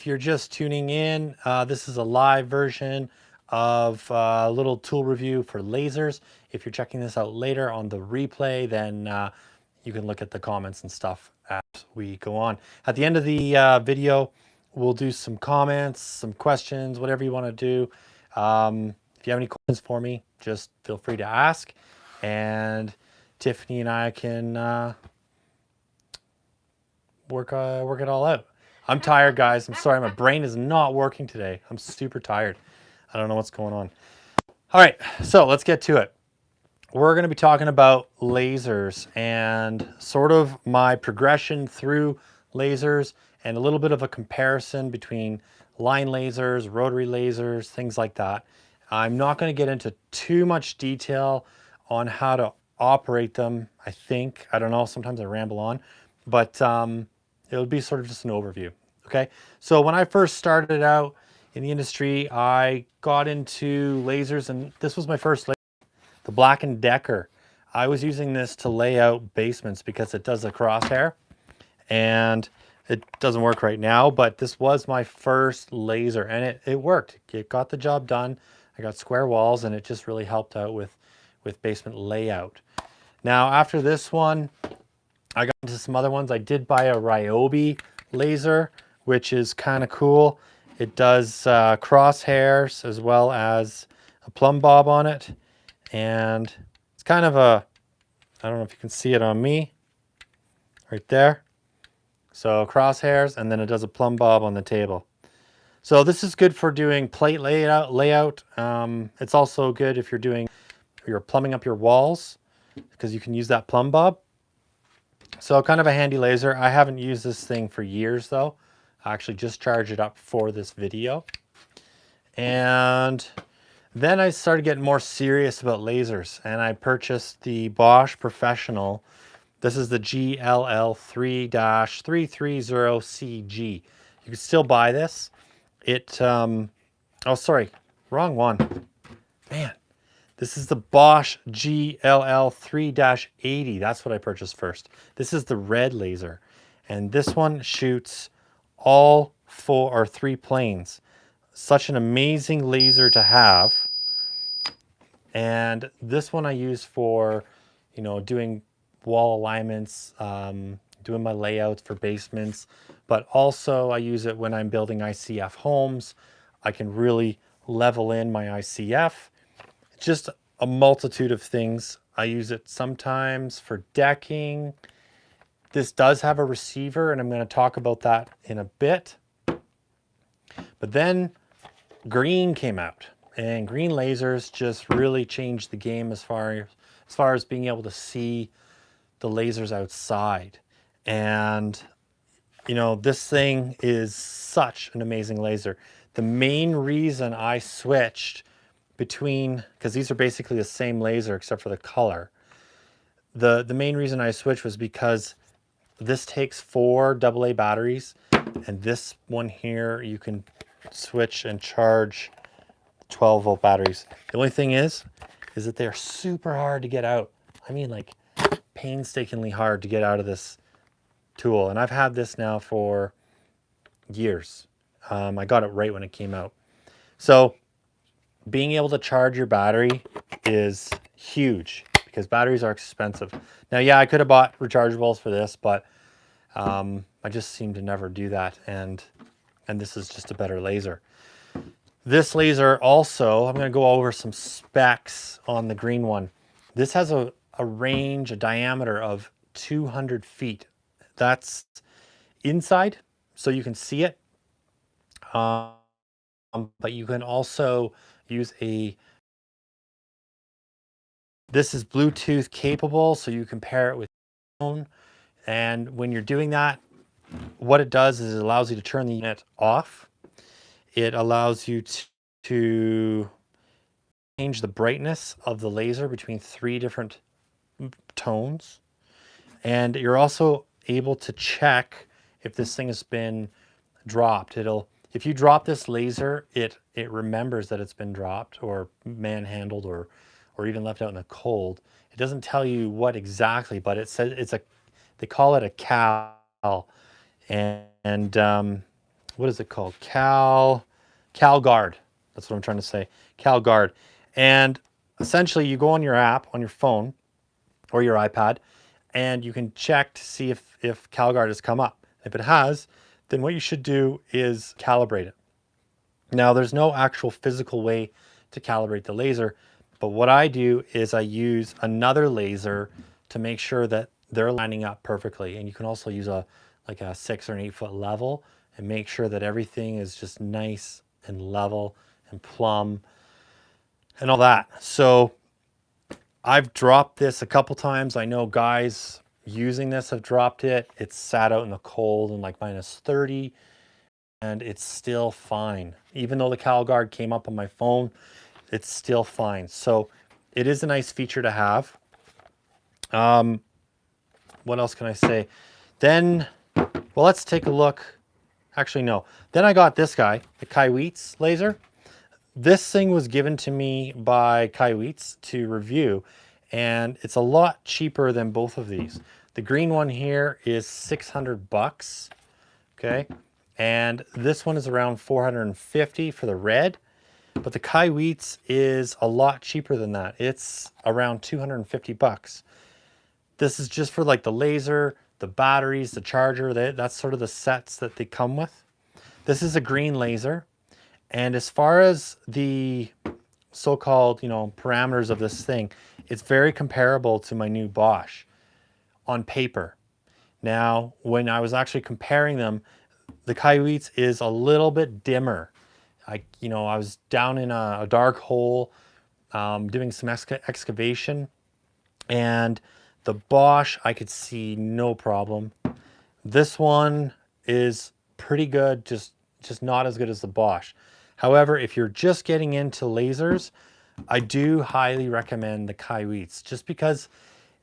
If you're just tuning in, this is a live version of a little tool review for lasers. If you're checking this out later on the replay, then you can look at the comments and stuff as we go on. At the end of the video, we'll do some comments, some questions, whatever you want to do. If you have any questions for me, just feel free to ask. And Tiffany and I can work it all out. I'm tired, guys. I'm sorry. My brain is not working today. I'm super tired. I don't know what's going on. All right, so let's get to it. We're going to be talking about lasers and sort of my progression through lasers and a little bit of a comparison between line lasers, rotary lasers, things like that. I'm not going to get into too much detail on how to operate them, I think. I don't know. Sometimes I ramble on, but it'll be sort of just an overview. Okay, so when I first started out in the industry, I got into lasers, and this was my first laser, the Black & Decker. I was using this to lay out basements because it does a crosshair, and it doesn't work right now, but this was my first laser, and it worked. It got the job done. I got square walls, and it just really helped out with basement layout. Now, after this one, I got into some other ones. I did buy a Ryobi laser, which is kind of cool. It does crosshairs as well as a plumb bob on it. And it's kind of a, I don't know if you can see it on me, right there. So crosshairs, and then it does a plumb bob on the table. So this is good for doing plate layout. It's also good if you're plumbing up your walls, because you can use that plumb bob. So kind of a handy laser. I haven't used this thing for years though. I actually just charged it up for this video. And then I started getting more serious about lasers, and I purchased the Bosch Professional. This is the GLL3-330CG. You can still buy this. Oh, sorry, wrong one. Man, this is the Bosch GLL3-80. That's what I purchased first. This is the red laser, and this one shoots all 4 or 3 planes. Such an amazing laser to have. And this one I use for, doing wall alignments, doing my layouts for basements, but also I use it when I'm building ICF homes. I can really level in my ICF. Just a multitude of things. I use it sometimes for decking. This does have a receiver, and I'm going to talk about that in a bit. But then green came out, and green lasers just really changed the game as far as being able to see the lasers outside. And this thing is such an amazing laser. The main reason I switched between, because these are basically the same laser except for the color, the main reason I switched was because this takes 4 AA batteries, and this one here you can switch and charge 12-volt batteries. The only thing is that they're super hard to get out. I mean, like, painstakingly hard to get out of this tool. And I've had this now for years. I got it right when it came out. So being able to charge your battery is huge, because batteries are expensive. Now, yeah, I could have bought rechargeables for this, but I just seem to never do that. And this is just a better laser. This laser also, I'm going to go over some specs on the green one. This has a range, a diameter of 200 feet. That's inside, so you can see it. But you can also use this is Bluetooth capable, so you can pair it with your phone. And when you're doing that, what it does is it allows you to turn the unit off. It allows you to change the brightness of the laser between 3 different tones. And you're also able to check if this thing has been dropped. If you drop this laser, it remembers that it's been dropped or manhandled or even left out in the cold. It doesn't tell you what exactly, but it says they call it a cal. And what is it called? CalGuard. That's what I'm trying to say. CalGuard. And essentially you go on your app on your phone or your iPad and you can check to see if CalGuard has come up. If it has, then what you should do is calibrate it. Now there's no actual physical way to calibrate the laser, but what I do is I use another laser to make sure that they're lining up perfectly. And you can also use like a 6 or an 8 foot level and make sure that everything is just nice and level and plumb and all that. So I've dropped this a couple times. I know guys using this have dropped it. It's sat out in the cold and like -30 and it's still fine. Even though the CalGuard came up on my phone, it's still fine. So it is a nice feature to have. What else can I say? Then, well, let's take a look. Actually, no. Then I got this guy, the Kaiweets laser. This thing was given to me by Kaiweets to review, and it's a lot cheaper than both of these. The green one here is $600, okay? And this one is around 450 for the red, but the Kaiweets is a lot cheaper than that. It's around $250. This is just for like the laser, the batteries, the charger. That's sort of the sets that they come with. This is a green laser. And as far as the so-called, parameters of this thing, it's very comparable to my new Bosch on paper. Now, when I was actually comparing them, the Kaiweets is a little bit dimmer. I was down in a dark hole doing some excavation, and the Bosch, I could see no problem. This one is pretty good, just not as good as the Bosch. However, if you're just getting into lasers, I do highly recommend the Kaiweets just because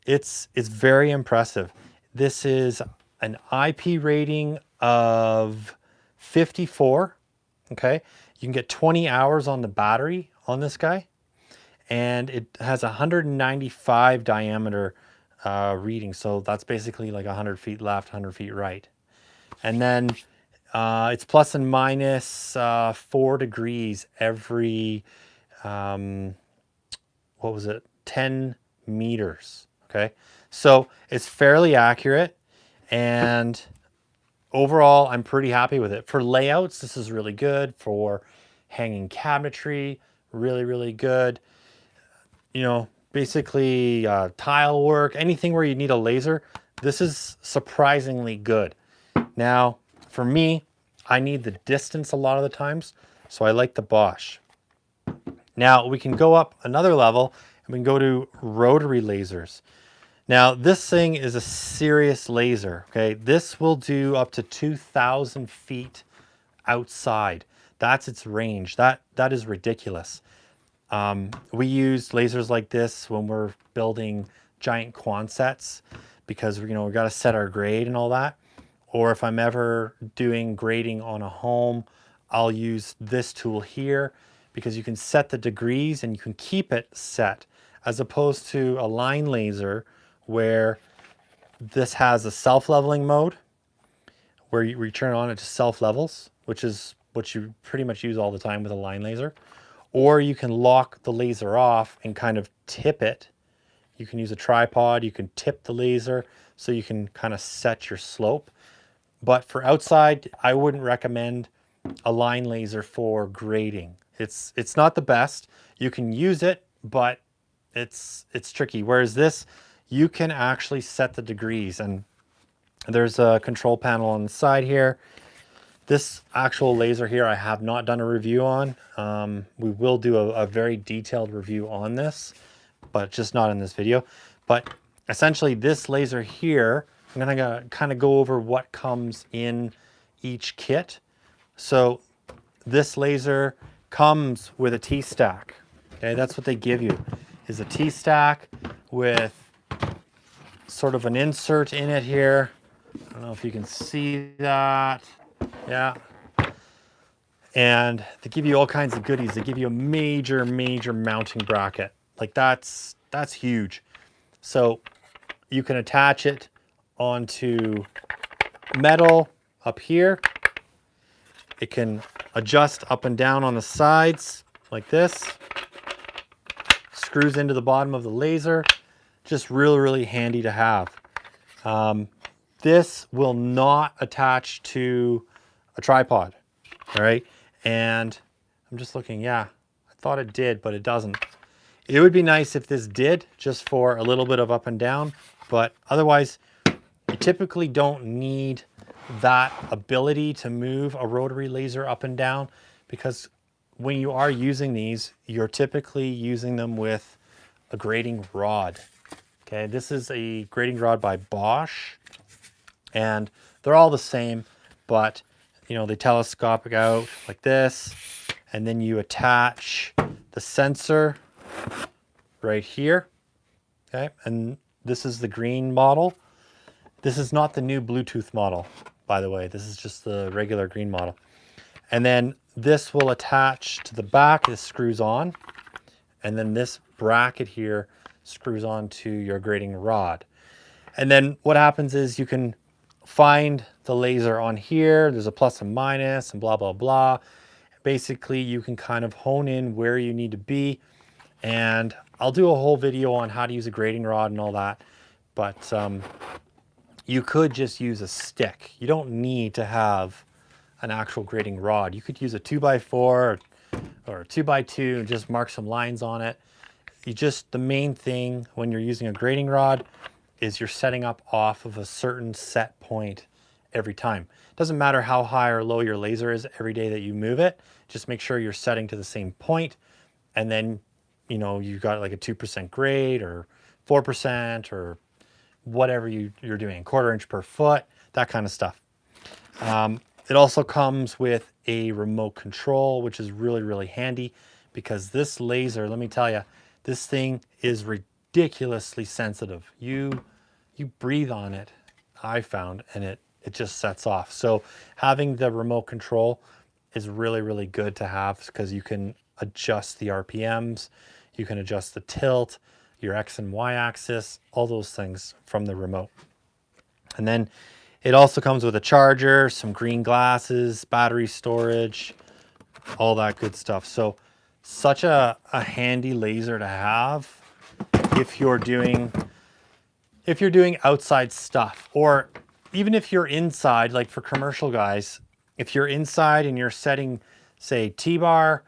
it's very impressive. This is an IP rating of 54, okay? You can get 20 hours on the battery on this guy, and it has 195 diameter reading. So that's basically like 100 feet left, 100 feet right. And then it's plus and minus 4 degrees every, 10 meters, okay? So it's fairly accurate, and overall, I'm pretty happy with it. For layouts, this is really good. For hanging cabinetry, really, really good. Basically tile work, anything where you need a laser, this is surprisingly good. Now, for me, I need the distance a lot of the times, so I like the Bosch. Now, we can go up another level, and we can go to rotary lasers. Now, this thing is a serious laser, okay? This will do up to 2,000 feet outside. That's its range. That is ridiculous. We use lasers like this when we're building giant Quonsets because, we've got to set our grade and all that. Or if I'm ever doing grading on a home, I'll use this tool here because you can set the degrees and you can keep it set, as opposed to a line laser where this has a self-leveling mode where you turn on it to self-levels, which is what you pretty much use all the time with a line laser. Or you can lock the laser off and kind of tip it. You can use a tripod, you can tip the laser so you can kind of set your slope. But for outside, I wouldn't recommend a line laser for grading. It's not the best. You can use it, but it's tricky. Whereas this, you can actually set the degrees, and there's a control panel on the side here. This actual laser here, I have not done a review on. We will do a very detailed review on this, but just not in this video. But essentially this laser here, I'm gonna kind of go over what comes in each kit. So this laser comes with a T-stack. Okay, that's what they give you, is a T-stack with sort of an insert in it here. I don't know if you can see that. Yeah. And they give you all kinds of goodies. They give you a major mounting bracket. Like that's huge. So you can attach it onto metal up here. It can adjust up and down on the sides like this. Screws into the bottom of the laser. Just really, really handy to have. This will not attach to a tripod, all right? And I'm just looking, yeah, I thought it did, but it doesn't. It would be nice if this did, just for a little bit of up and down, but otherwise, you typically don't need that ability to move a rotary laser up and down, because when you are using these, you're typically using them with a grading rod. Okay, this is a grading rod by Bosch, and they're all the same, but you know, they telescopic out like this, and then you attach the sensor right here. Okay, and this is the green model. This is not the new Bluetooth model, by the way. This is just the regular green model. And then this will attach to the back. This screws on, and then this bracket here screws onto your grading rod. And then what happens is you can find the laser on here. There's a plus and minus and blah, blah, blah. Basically, you can kind of hone in where you need to be. And I'll do a whole video on how to use a grading rod and all that. But you could just use a stick. You don't need to have an actual grading rod. You could use a 2x4 or a 2x2 and just mark some lines on it. The main thing when you're using a grading rod is you're setting up off of a certain set point every time. It doesn't matter how high or low your laser is every day that you move it. Just make sure you're setting to the same point, and then you know you got like a 2% grade or 4% or whatever you're doing, 1/4 inch per foot, that kind of stuff. It also comes with a remote control, which is really, really handy, because this laser, let me tell you, this thing is ridiculously sensitive. You breathe on it, I found, and it just sets off. So having the remote control is really, really good to have, because you can adjust the RPMs, you can adjust the tilt, your X and Y axis, all those things from the remote. And then it also comes with a charger, some green glasses, battery storage, all that good stuff. So such a handy laser to have if you're doing outside stuff, or even if you're inside, like for commercial guys, if you're inside and you're setting, say, T-bar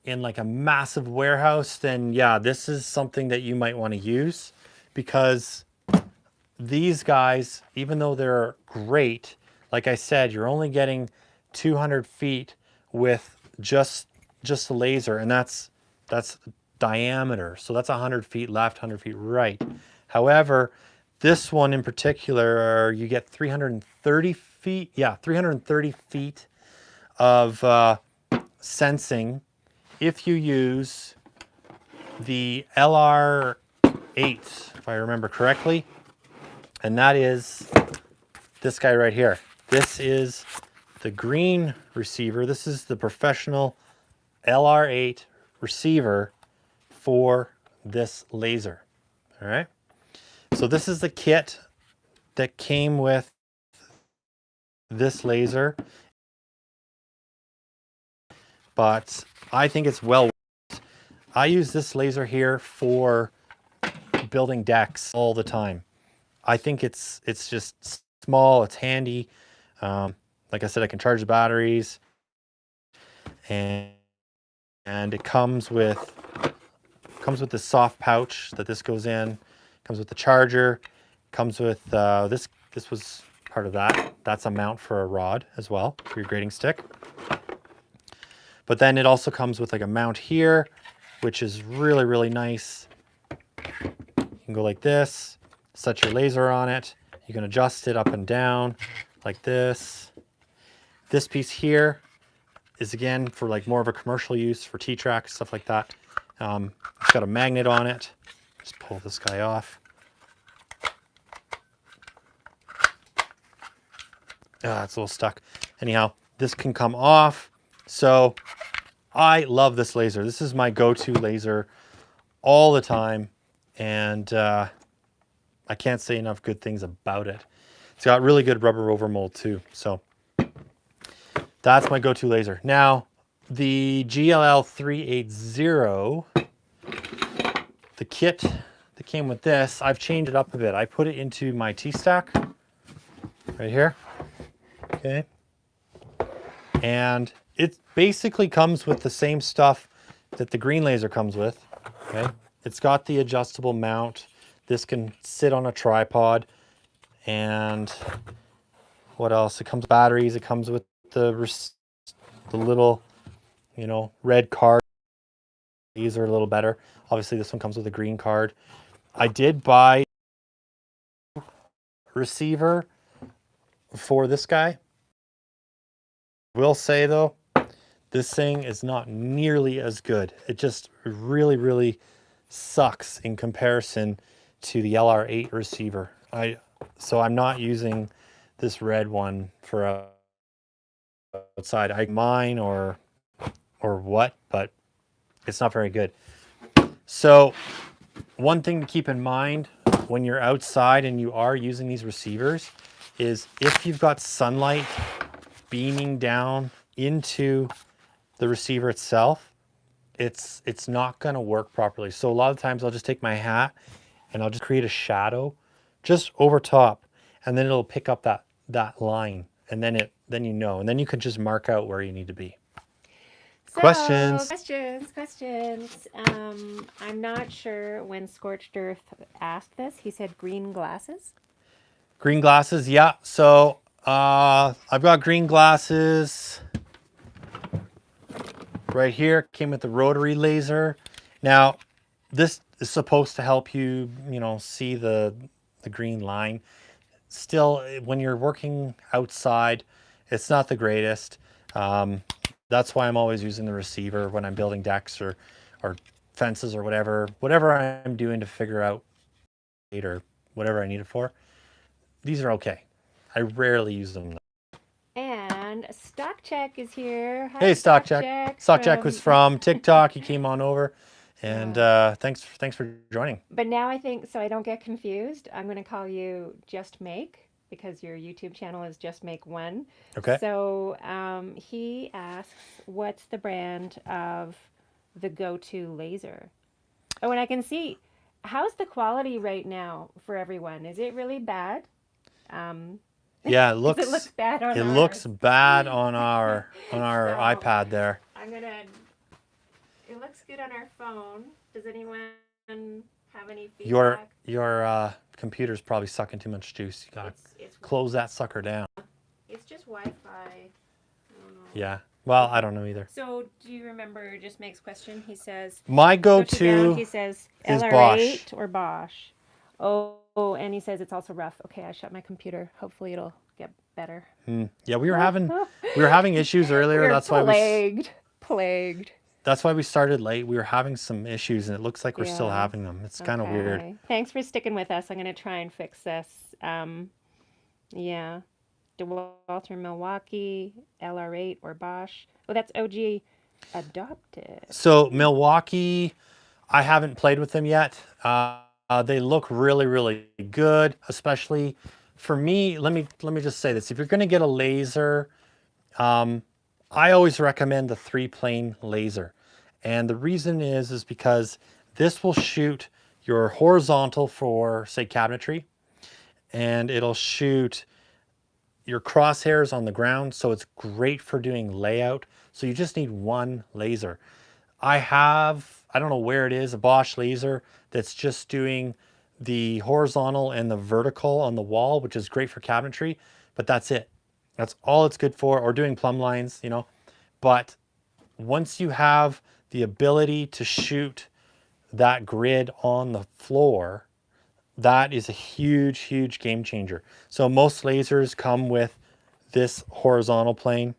in like a massive warehouse, then yeah, this is something that you might want to use, because these guys, even though they're great, like I said, you're only getting 200 feet with just the laser, and that's diameter. So that's 100 feet left, 100 feet right. However, this one in particular, you get 330 feet. Yeah, 330 feet of sensing if you use the LR8, if I remember correctly. And that is this guy right here. This is the green receiver. This is the professional LR8 receiver for this laser. All right. So this is the kit that came with this laser, but I think it's well worth it. I use this laser here for building decks all the time. I think it's just small, it's handy. Like I said, I can charge the batteries, and it comes with this soft pouch that this goes in. Comes with the charger. Comes with this was part of that. That's a mount for a rod as well, for your grading stick. But then it also comes with like a mount here, which is really, really nice. You can go like this. Set your laser on it. You can adjust it up and down like this. This piece here is again for like more of a commercial use, for T-track, stuff like that. It's got a magnet on it. Just pull this guy off. It's a little stuck. Anyhow, this can come off. So I love this laser. This is my go-to laser all the time. And I can't say enough good things about it. It's got really good rubber overmold too. So That's my go-to laser. Now, the GLL 380, the kit that came with this, I've changed it up a bit. I put it into my T-stack right here, okay? And it basically comes with the same stuff that the green laser comes with, okay? It's got the adjustable mount. This can sit on a tripod. And what else? It comes with batteries. It comes with the little, you know, red card. These are a little better. Obviously, this one comes with a green card. I did buy a receiver for this guy. Will say though, this thing is not nearly as good. It just really, really sucks in comparison to the LR8 receiver. So I'm not using this red one for outside. I mine or what, but it's not very good. So one thing to keep in mind when you're outside and you are using these receivers is if you've got sunlight beaming down into the receiver itself, it's not going to work properly. So a lot of times I'll just take my hat and I'll just create a shadow just over top, and then it'll pick up that line, and then you know, and then you can just mark out where you need to be. So, Questions. I'm not sure when Scorched Earth asked this. He said green glasses. Green glasses, yeah. So I've got green glasses right here. Came with the rotary laser. Now, this is supposed to help you, you know, see the green line. Still, when you're working outside, it's not the greatest. That's why I'm always using the receiver when I'm building decks or fences or whatever I'm doing to figure out or whatever I need it for. These are okay. I rarely use them. And Stock Check is here. Hi, Hey, Stock Check. Stock Check was from TikTok. He came on over, and thanks for joining. But now I think, so I don't get confused, I'm going to call you Just Make, because your YouTube channel is Just Make One. Okay. So he asks, what's the brand of the go-to laser? Oh, and I can see, how's the quality right now for everyone? Is it really bad? Yeah, it 'Cause it looks bad on it ours. looks bad on our So, iPad there. It looks good on our phone. Does anyone have any Your feedback? computer's probably sucking too much juice. You gotta It's close that sucker down. It's just Wi-Fi. I don't know. Yeah. Well, I don't know either. So, do you remember Just Make's question? He says, My go-to he says, is LR8 Bosch. or Bosch. Oh, and he says it's also rough. Okay, I shut my computer. Hopefully it'll get better. Yeah, we were having issues earlier. We're That's plagued. That's why we started late. We were having some issues, and it looks like we're still having them. It's kind of weird. Thanks for sticking with us. I'm going to try and fix this. Yeah. DeWalter, Milwaukee, LR8, or Bosch. Oh, that's OG adopted. So Milwaukee, I haven't played with them yet. They look really, really good, especially for me. Let me just say this: if you're going to get a laser, I always recommend the 3-plane laser, and the reason is because this will shoot your horizontal for, say, cabinetry, and it'll shoot your crosshairs on the ground, so it's great for doing layout. So you just need one laser. I don't know where it is, a Bosch laser that's just doing the horizontal and the vertical on the wall, which is great for cabinetry, but that's it. That's all it's good for, or doing plumb lines, you know. But once you have the ability to shoot that grid on the floor, that is a huge, huge game changer. So most lasers come with this horizontal plane,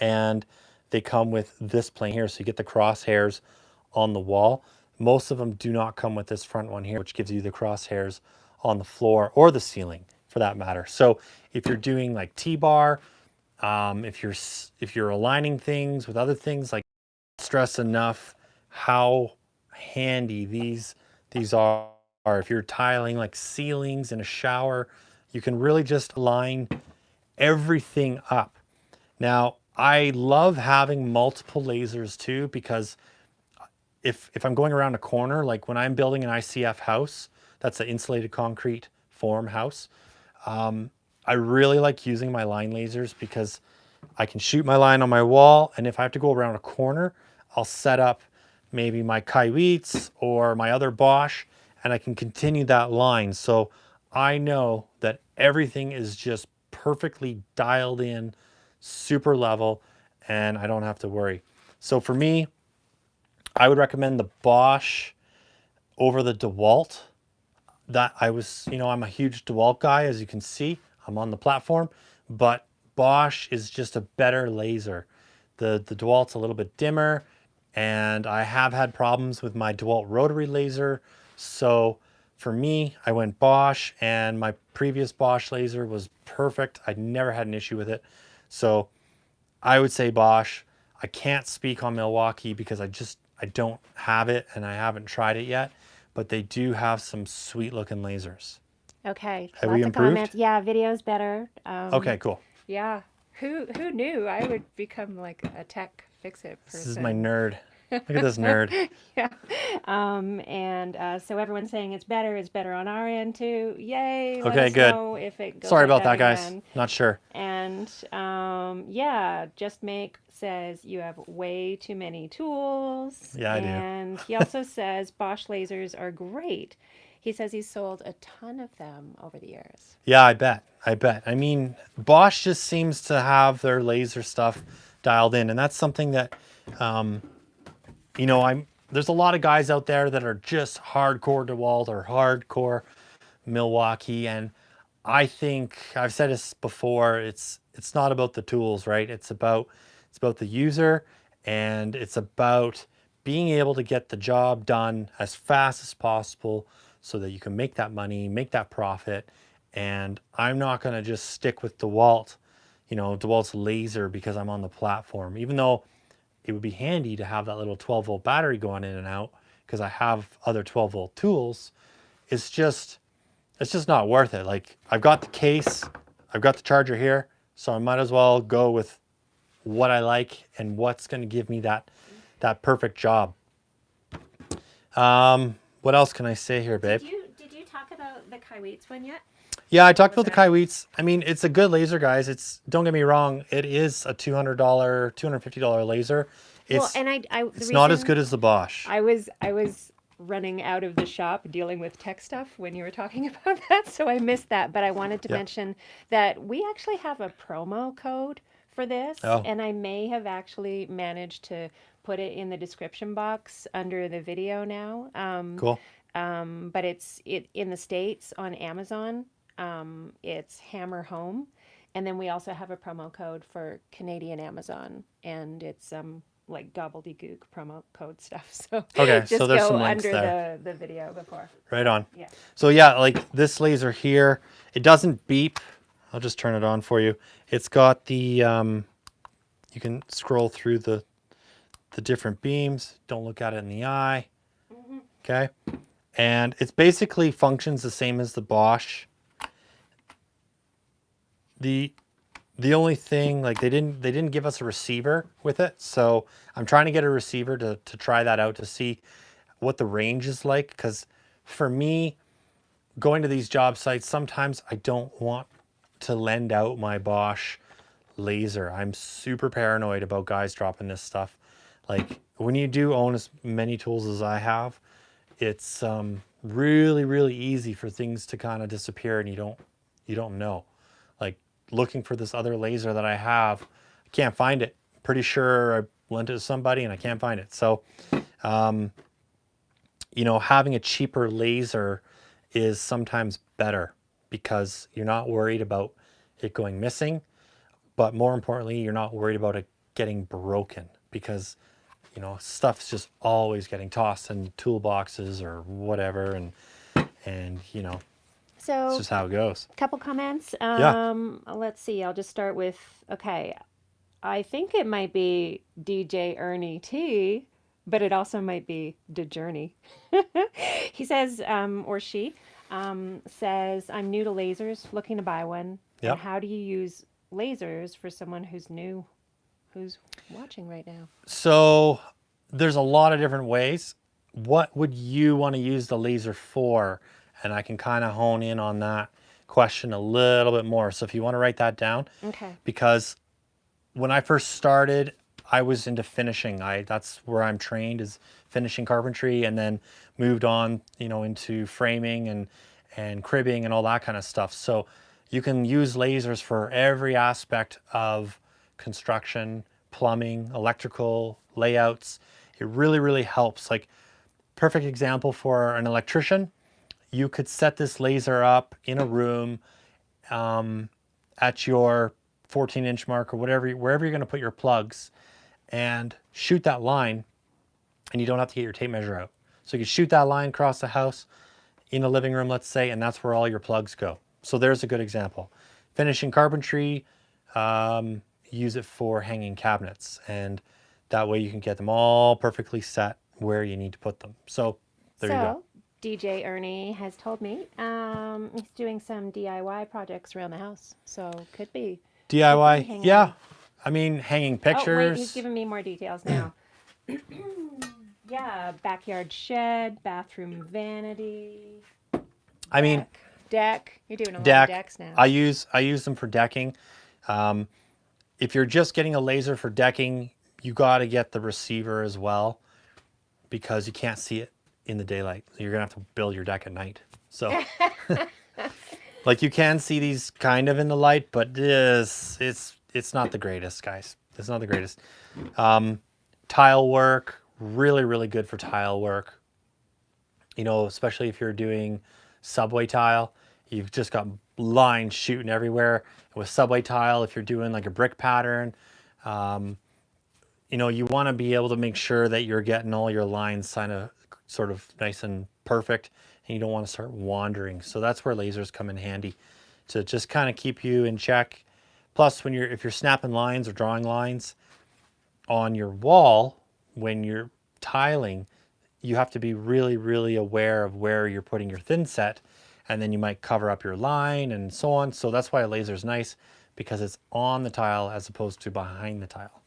and they come with this plane here. So you get the crosshairs on the wall. Most of them do not come with this front one here, which gives you the crosshairs on the floor or the ceiling for that matter. So if you're doing like T-bar, if you're aligning things with other things, like, stress enough how handy these are. If you're tiling like ceilings in a shower, you can really just line everything up. Now, I love having multiple lasers too, because if I'm going around a corner, like when I'm building an ICF house, that's an insulated concrete form house, I really like using my line lasers because I can shoot my line on my wall, and if I have to go around a corner, I'll set up maybe my Kaiweets or my other Bosch, and I can continue that line. So I know that everything is just perfectly dialed in, super level, and I don't have to worry. So for me, I would recommend the Bosch over the DeWalt. I'm a huge DeWalt guy, as you can see. I'm on the platform, but Bosch is just a better laser. The DeWalt's a little bit dimmer, and I have had problems with my DeWalt rotary laser. So for me, I went Bosch, and my previous Bosch laser was perfect. I never had an issue with it. So I would say Bosch. I can't speak on Milwaukee because I don't have it and I haven't tried it yet, but they do have some sweet looking lasers. Okay, Have lots we of improved? comments. Yeah, video's better. Okay, cool. Yeah, who knew I would become like a tech fix-it This is my person? nerd. Look at this nerd. Yeah. And so everyone's saying it's better. It's better on our end too. Yay! Let Okay, us good. know if it goes Sorry like about that that, guys. again. Not sure. And yeah, Just Make says you have way too many tools. Yeah, I do. And he also says Bosch lasers are great. He says he's sold a ton of them over the years. Yeah, I bet. I mean, Bosch just seems to have their laser stuff dialed in, and that's something that, there's a lot of guys out there that are just hardcore DeWalt or hardcore Milwaukee, and I think I've said this before. It's not about the tools, right? It's about the user, and it's about being able to get the job done as fast as possible so that you can make that money, make that profit. And I'm not going to just stick with DeWalt's laser because I'm on the platform, even though it would be handy to have that little 12-volt battery going in and out because I have other 12-volt tools. It's just not worth it. Like, I've got the case, I've got the charger here, so I might as well go with what I like and what's going to give me that perfect job. What else can I say here, babe? Did you talk about the Kaiweets one yet? Yeah, I talked about the Kaiweets. I mean, it's a good laser, guys. Don't get me wrong, it is a $200, $250 laser. Well, It's and it's not as good as the Bosch. I was running out of the shop dealing with tech stuff when you were talking about that, so I missed that. But I wanted to mention that we actually have a promo code for this, Oh. and I may have actually managed to put it in the description box under the video now. Cool. But it's in the States on Amazon. It's Hammer Home, and then we also have a promo code for Canadian Amazon, and it's like gobbledygook promo code stuff. So Okay, just so there's go some links under there. the video before. Right on. Yeah. So yeah, like this laser here, it doesn't beep. I'll just turn it on for you. It's got the, you can scroll through the different beams. Don't look at it in the eye. Okay. And it's basically functions the same as the Bosch. The only thing, like they didn't give us a receiver with it. So I'm trying to get a receiver to try that out to see what the range is like. Because for me, going to these job sites, sometimes I don't want to lend out my Bosch laser. I'm super paranoid about guys dropping this stuff. Like when you do own as many tools as I have, it's really, really easy for things to kind of disappear and you don't know. Like looking for this other laser that I have, I can't find it. Pretty sure I lent it to somebody and I can't find it. So, having a cheaper laser is sometimes better because you're not worried about it going missing, but more importantly, you're not worried about it getting broken because, stuff's just always getting tossed in toolboxes or whatever. And So it's just how it goes. a couple comments. Yeah. Let's see. I'll just start with, okay, I think it might be DJ Ernie T, but it also might be the Journey. He says, or she says, I'm new to lasers, looking to buy one. Yep. And how do you use lasers for someone who's new? who's watching right now. So there's a lot of different ways. What would you want to use the laser for? And I can kind of hone in on that question a little bit more. So if you want to write that down, Okay. because when I first started, I was into finishing. That's where I'm trained, is finishing carpentry, and then moved on, into framing and cribbing and all that kind of stuff. So you can use lasers for every aspect of construction, plumbing, electrical, layouts. It really, really helps. Like, perfect example for an electrician, you could set this laser up in a room, at your 14-inch mark or wherever you're going to put your plugs, and shoot that line, and you don't have to get your tape measure out. So you can shoot that line across the house in a living room, let's say, and that's where all your plugs go. So there's a good example. Finishing carpentry, use it for hanging cabinets, and that way you can get them all perfectly set where you need to put them. So there you go. DJ Ernie has told me he's doing some DIY projects around the house. So could be DIY, hanging. yeah. I mean, hanging Oh, wait, pictures. he's giving me more details now. Yeah, backyard shed, bathroom vanity. I mean, deck. You're doing a lot of deck. decks now. I use them for decking. If you're just getting a laser for decking, you got to get the receiver as well, because you can't see it in the daylight. You're gonna have to build your deck at night. So, like, you can see these kind of in the light, but it's not the greatest, guys. It's not the greatest. Tile work, really, really good for tile work. Especially if you're doing subway tile, you've just got lines shooting everywhere. With subway tile, if you're doing like a brick pattern, you want to be able to make sure that you're getting all your lines sort of nice and perfect, and you don't want to start wandering. So that's where lasers come in handy, to just kind of keep you in check. Plus, if you're snapping lines or drawing lines on your wall when you're tiling, you have to be really, really aware of where you're putting your thin set, and then you might cover up your line and so on. So that's why a laser is nice, because it's on the tile as opposed to behind the tile.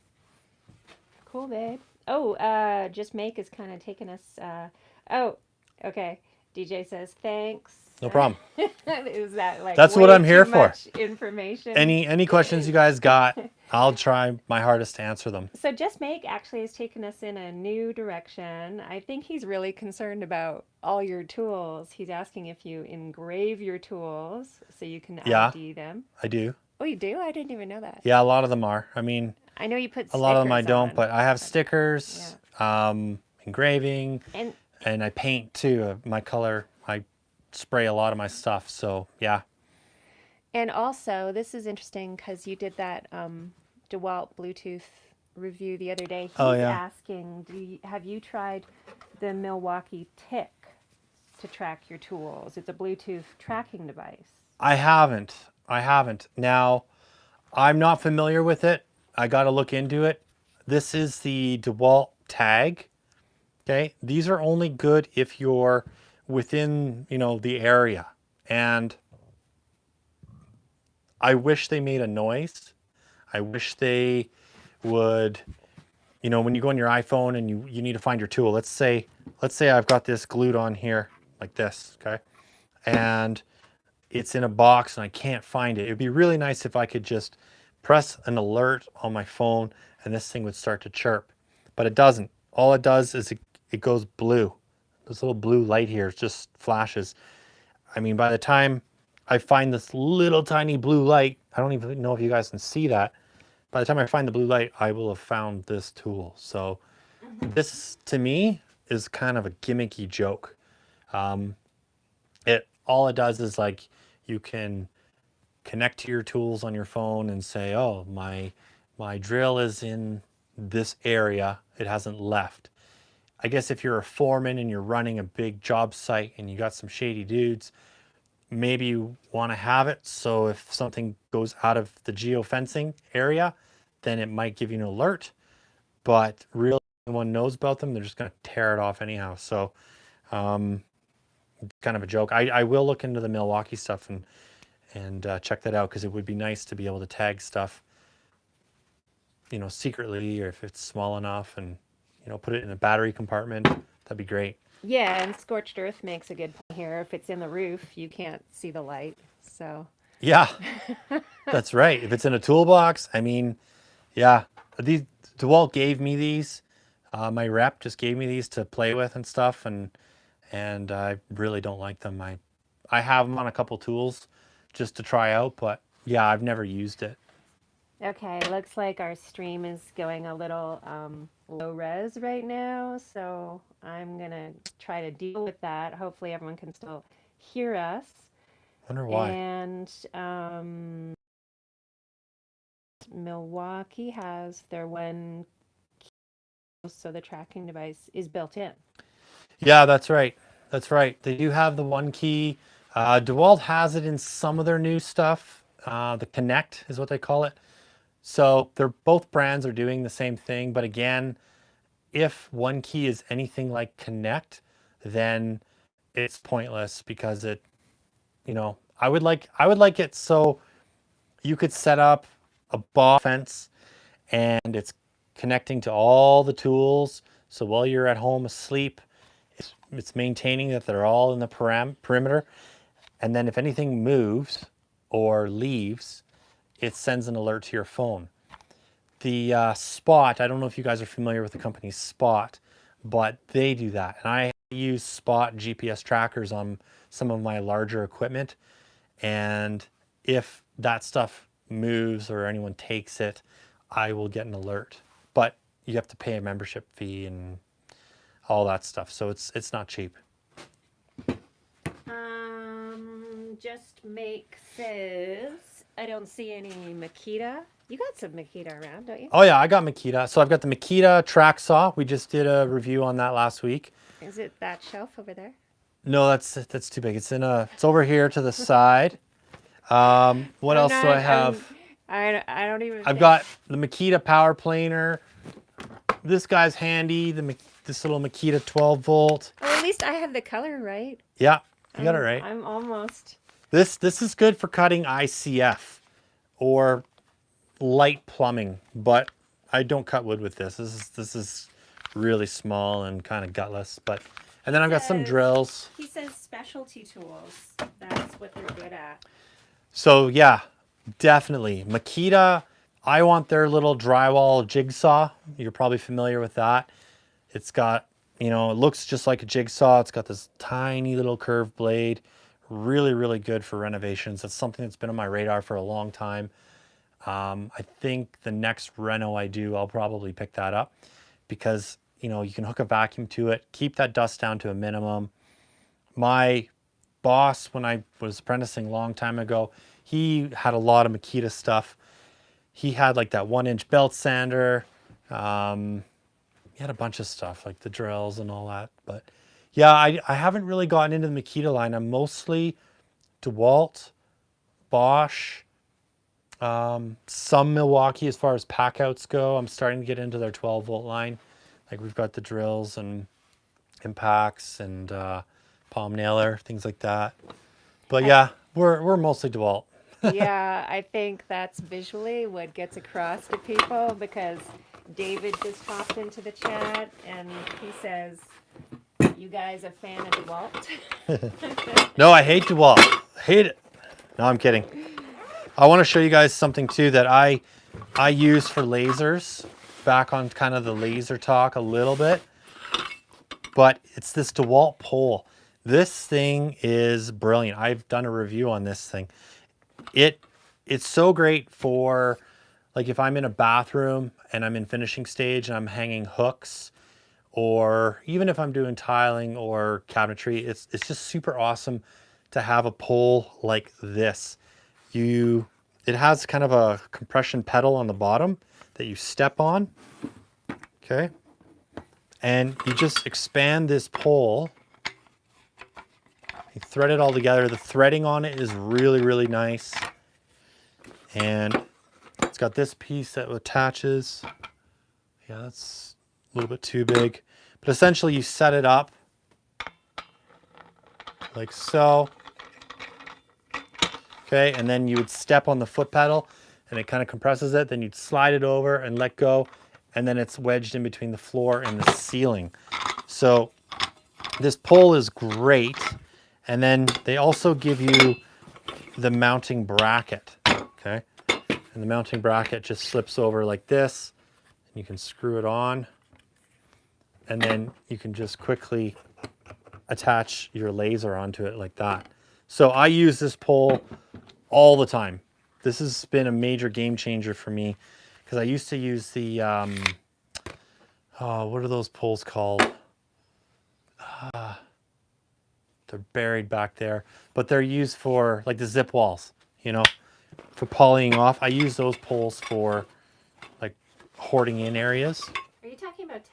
Cool, babe. Oh, Just Make is kind of taking us. Okay. DJ says thanks. No problem. Is that like That's way what I'm here too for. much information? Any questions you guys got, I'll try my hardest to answer them. So Just Make actually has taken us in a new direction. I think he's really concerned about all your tools. He's asking if you engrave your tools so you can Yeah. ID them. I do. Oh, you do? I didn't even know that. Yeah, a lot of them are. I mean, I know you put a lot of them I stickers don't, on. but I have stickers, engraving, And I paint too. My color, I spray a lot of my stuff. So yeah. And also, this is interesting because you did that DeWalt Bluetooth review the other day. He's asking, have you tried the Milwaukee Tick to track your tools? It's a Bluetooth tracking device. I haven't. Now, I'm not familiar with it. I got to look into it. This is the DeWalt tag. Okay. These are only good if you're within, the area. And I wish they made a noise. I wish they would, when you go on your iPhone and you need to find your tool. Let's say I've got this glued on here like this, okay? And it's in a box and I can't find it. It'd be really nice if I could just press an alert on my phone and this thing would start to chirp. But it doesn't. All it does is it goes blue. This little blue light here just flashes. I mean, by the time I find this little tiny blue light, I don't even know if you guys can see that. By the time I find the blue light, I will have found this tool. So this, to me, is kind of a gimmicky joke. All it does is, like, you can connect to your tools on your phone and say, oh, my drill is in this area. It hasn't left. I guess if you're a foreman and you're running a big job site and you got some shady dudes, maybe you want to have it so if something goes out of the geofencing area, then it might give you an alert. But really, if anyone knows about them, they're just going to tear it off anyhow. So kind of a joke. I will look into the Milwaukee stuff and check that out, because it would be nice to be able to tag stuff you know, secretly, or if it's small enough, and, you know, put it in a battery compartment, that'd be great. Yeah, and scorched earth makes a good point here. If it's in the roof, you can't see the light. So, Yeah, that's right. If it's in a toolbox, I mean, yeah, these DeWalt gave me these. My rep just gave me these to play with and stuff, and I really don't like them. I have them on a couple tools just to try out, but yeah, I've never used it. okay, looks like our stream is going a little low res right now. So I'm gonna try to deal with that. Hopefully, everyone can still hear us. Wonder why. And Milwaukee has their one, so the tracking device is built in. Yeah, that's right. That's right. They do have the one key. DeWalt has it in some of their new stuff. The Connect is what they call it. So they're both brands are doing the same thing, but again, if one key is anything like Connect, then it's pointless because it, you know, I would like it so you could set up a Bosch fence and it's connecting to all the tools. So while you're at home asleep, it's maintaining that they're all in the perimeter. And then if anything moves or leaves, it sends an alert to your phone. The Spot, I don't know if you guys are familiar with the company Spot, but they do that. And I use Spot GPS trackers on some of my larger equipment. And if that stuff moves or anyone takes it, I will get an alert. But you have to pay a membership fee and all that stuff. So it's not cheap. Just make says I don't see any Makita. You got some Makita around, don't you? Oh yeah, I got Makita. So I've got the Makita track saw. We just did a review on that last week. Is it that shelf over there? No, that's too big. It's over here to the side. What I'm else do I not. have? I don't even. I've got the Makita power planer. This guy's handy. This little Makita 12 volt. Oh, at least I have the color right. Yeah, you got it right. I'm almost. This is good for cutting ICF or light plumbing, but I don't cut wood with this. This is really small and kind of gutless. But and then I've got some drills. He says specialty tools. That's what they're good at. So yeah, definitely Makita. I want their little drywall jigsaw. You're probably familiar with that. It's got, you know, it looks just like a jigsaw. It's got this tiny little curved blade. Really, really good for renovations. That's something that's been on my radar for a long time. I think the next reno I do, I'll probably pick that up because, you know, you can hook a vacuum to it, keep that dust down to a minimum. My boss, when I was apprenticing a long time ago, he had a lot of Makita stuff. He had like that 1-inch belt sander. He had a bunch of stuff like the drills and all that. But yeah, I haven't really gotten into the Makita line. I'm mostly DeWalt, Bosch, some Milwaukee as far as packouts go. I'm starting to get into their 12 volt line. Like we've got the drills and impacts and palm nailer, things like that. But yeah, we're mostly DeWalt. Yeah, I think that's visually what gets across to people because David just hopped into the chat and he says, "You guys a fan of DeWalt?" No, I hate DeWalt. Hate it. No, I'm kidding. I want to show you guys something too that I use for lasers. Back on kind of the laser talk a little bit. But it's this DeWalt pole. This thing is brilliant. I've done a review on this thing. It's so great for like if I'm in a bathroom and I'm in finishing stage and I'm hanging hooks, or even if I'm doing tiling or cabinetry, it's just super awesome to have a pole like this. It has kind of a compression pedal on the bottom that you step on, okay? And you just expand this pole. You thread it all together. The threading on it is really, really nice. And it's got this piece that attaches. Yeah, that's a little bit too big. But essentially you set it up like so. Okay, and then you would step on the foot pedal. and it kind of compresses it. Then you'd slide it over and let go, and then it's wedged in between the floor and the ceiling. So this pole is great. And then they also give you the mounting bracket, okay? And the mounting bracket just slips over like this. You can screw it on, and then you can just quickly attach your laser onto it like that. So I use this pole all the time. This has been a major game changer for me because I used to use the, what are those poles called? They're buried back there, but they're used for like the zip walls, you know, for polying off. I use those poles for like hoarding in areas. Are you talking about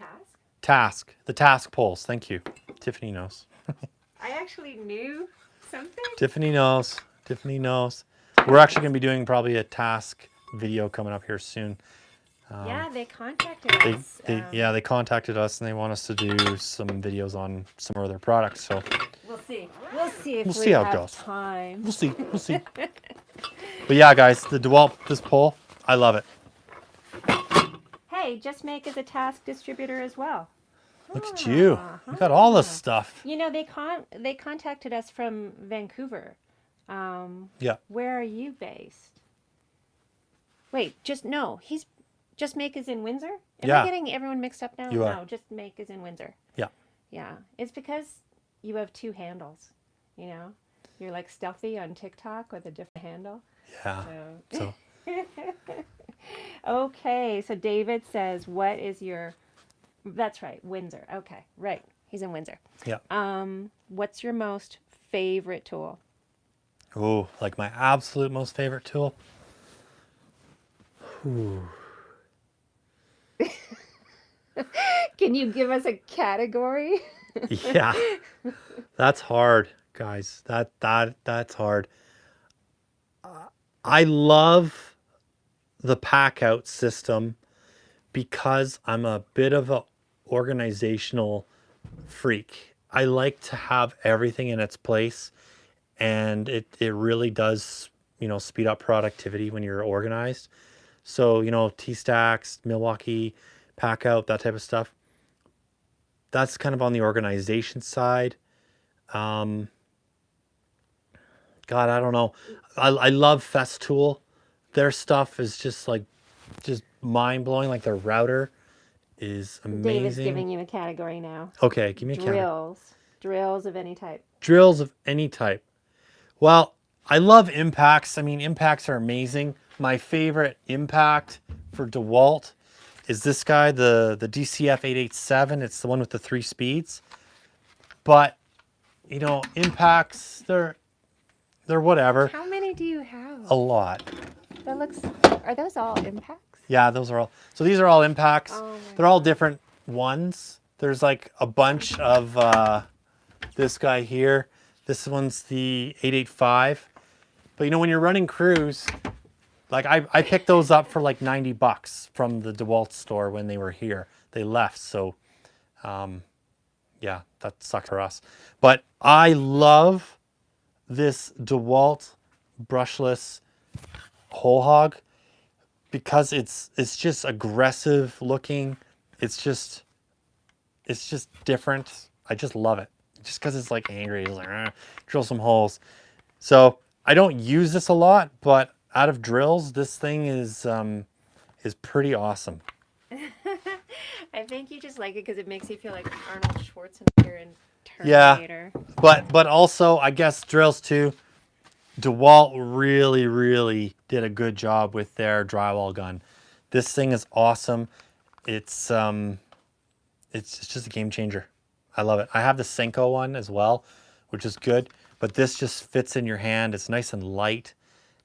The task poles. Thank you. Tiffany knows. I actually knew something. Tiffany knows. Tiffany knows. We're actually going to be doing probably a task video coming up here soon. Yeah, they contacted us. They contacted us and they want us to do some videos on some of their products. So We'll see. We'll see if we'll see how it have goes. time. We'll see. We'll see. But yeah, guys, the DeWalt, this pole, I love it. Hey, Just Make is a task distributor as well. Look at you. You got all this stuff. You know, they contacted us from Vancouver. Yeah. Where are you based? Wait, Just Make is in Windsor? Am Yeah. I getting everyone mixed up now? You are. No, Just Make is in Windsor. Yeah. Yeah. It's because you have two handles, you know? You're like Stealthy on TikTok with a different handle. Yeah. So Okay, so David says, what is your... That's right, Windsor. Okay, right. He's in Windsor. yeah. What's your most favorite tool? Oh, like my absolute most favorite tool. Ooh. Can you give us a category? Yeah. That's hard, guys. That's hard. I love the pack out system because I'm a bit of a organizational freak. I like to have everything in its place, and it really does, you know, speed up productivity when you're organized. So, you know, T-Stacks, Milwaukee, pack out, that type of stuff. That's kind of on the organization side. God, I don't know. I love Festool. Their stuff is just mind blowing. Like their router is amazing. David's giving you a category now. Okay, give me a category. Drills of any type. Drills of any type. Well, I love impacts. I mean, impacts are amazing. My favorite impact for DeWalt is this guy, the DCF 887. It's the one with the 3 speeds. But, you know, impacts, they're whatever. How many do you have? A lot. Are those all impacts? Yeah, those are all. So these are all impacts. Oh They're all different ones. There's like a bunch of this guy here. This one's the 885. But you know, when you're running crews, like I picked those up for like $90 from the DeWalt store when they were here. They left, so yeah, that sucked for us. But I love this DeWalt brushless hole hog because it's just aggressive looking. It's just different. I just love it. Just because it's like angry, it's like drill some holes. So I don't use this a lot, but out of drills, this thing is pretty awesome. I think you just like it because it makes you feel like Arnold Schwarzenegger in Terminator. Yeah, but also I guess drills too. DeWalt really did a good job with their drywall gun. This thing is awesome. It's just a game changer. I love it. I have the Senko one as well, which is good, but this just fits in your hand. It's nice and light,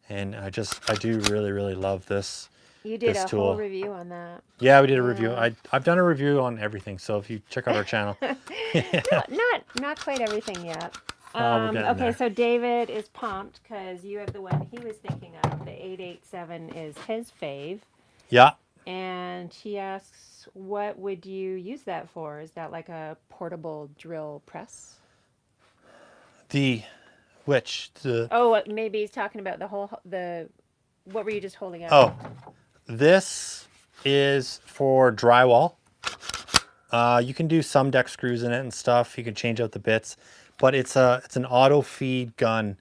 and I do really love this. You did this a tool. whole review on that. Yeah, we did a review. I've done a review on everything, so if you check out our channel. No, not quite everything yet. We're getting Okay, there. so David is pumped because you have the one he was thinking of. The 887 is his fave. Yeah. And he asks, what would you use that for? Is that like a portable drill press? The Oh, maybe he's talking about the what were you just holding up? Oh, this is for drywall. You can do some deck screws in it and stuff. You can change out the bits, but it's an auto feed gun.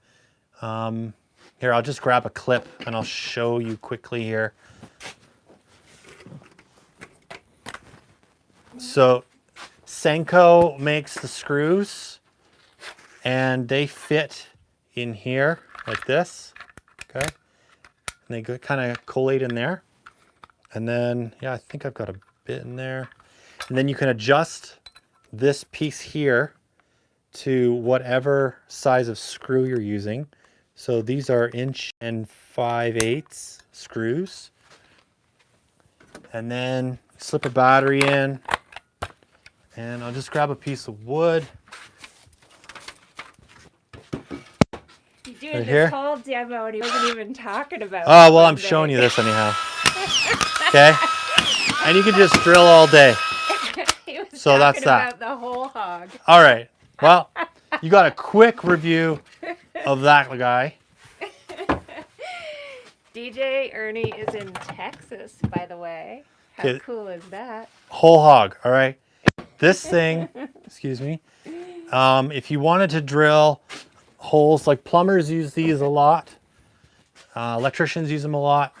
Here, I'll just grab a clip and I'll show you quickly here. So Senko makes the screws and they fit in here like this, okay? And they kind of collate in there. And then, yeah, I think I've got a bit in there. And then you can adjust this piece here to whatever size of screw you're using. So these are 1 5/8" screws. And then slip a battery in. And I'll just grab a piece of wood. He's doing Right this here? whole demo and he wasn't even talking about Oh, well, one I'm day. showing you this anyhow. Okay? And you can just drill all day. He was So talking that's that. about the whole hog. All right. Well, you got a quick review of that guy. DJ Ernie is in Texas, by the way. How Okay. cool is that? Whole hog. All right. This thing, excuse me. If you wanted to drill holes, like plumbers use these a lot. Electricians use them a lot.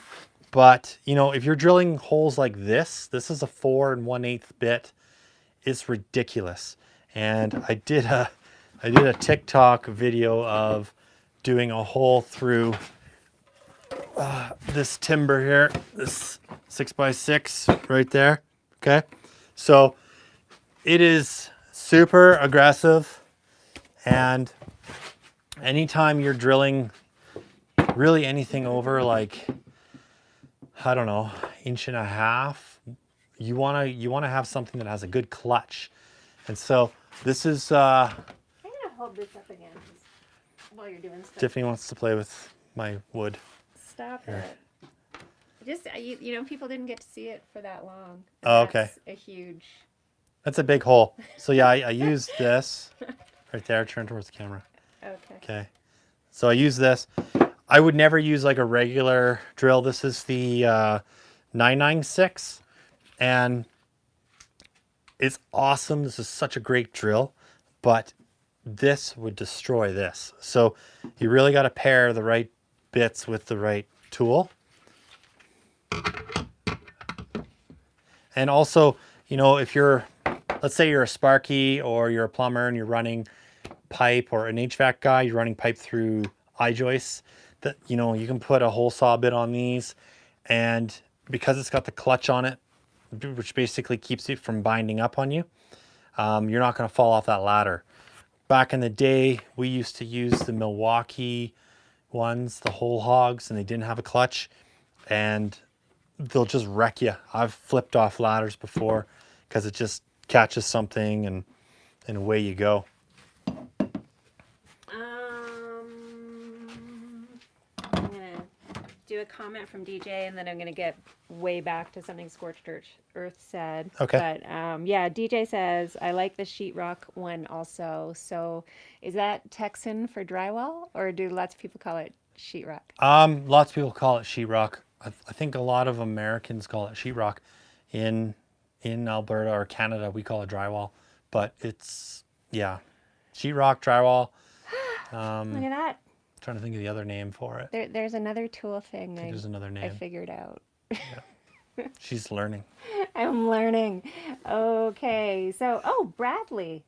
But, you know, if you're drilling holes like this is a 4 1/8 bit. It's ridiculous. And I did a TikTok video of doing a hole through this timber here, this 6x6 right there. Okay. So it is super aggressive. And anytime you're drilling really anything over like, I don't know, 1.5 inches, you want to have something that has a good clutch. And so this is I'm gonna hold this up again while you're doing stuff. Tiffany wants to play with my wood. Stop Here. it. Just you know, people didn't get to see it for that long. And Oh, okay. That's a huge. That's a big hole. So yeah, I used this right there. Turn towards the camera. Okay. Okay. So I use this. I would never use like a regular drill. This is the 996, and it's awesome. This is such a great drill, but this would destroy this. So you really got to pair the right bits with the right tool. And also, you know, if you're, let's say you're a Sparky or you're a plumber and you're running pipe, or an HVAC guy, you're running pipe through I-joists, that, you know, you can put a hole saw bit on these, and because it's got the clutch on it, which basically keeps it from binding up on you, you're not going to fall off that ladder. Back in the day, we used to use the Milwaukee ones, the whole hogs, and they didn't have a clutch, and they'll just wreck you. I've flipped off ladders before because it just catches something and away you go. I'm gonna do a comment from DJ, and then I'm gonna get way back to something Scorched Earth said. Okay. But yeah, DJ says I like the sheetrock one also. So is that Texan for drywall, or do lots of people call it sheetrock? Lots of people call it sheetrock. I think a lot of Americans call it sheetrock. In Alberta or Canada, we call it drywall, but it's, yeah, sheetrock, drywall. Look at that. Trying to think of the other name for it. There's another tool thing There's another I name. figured out. She's learning. I'm learning. Okay, so Bradley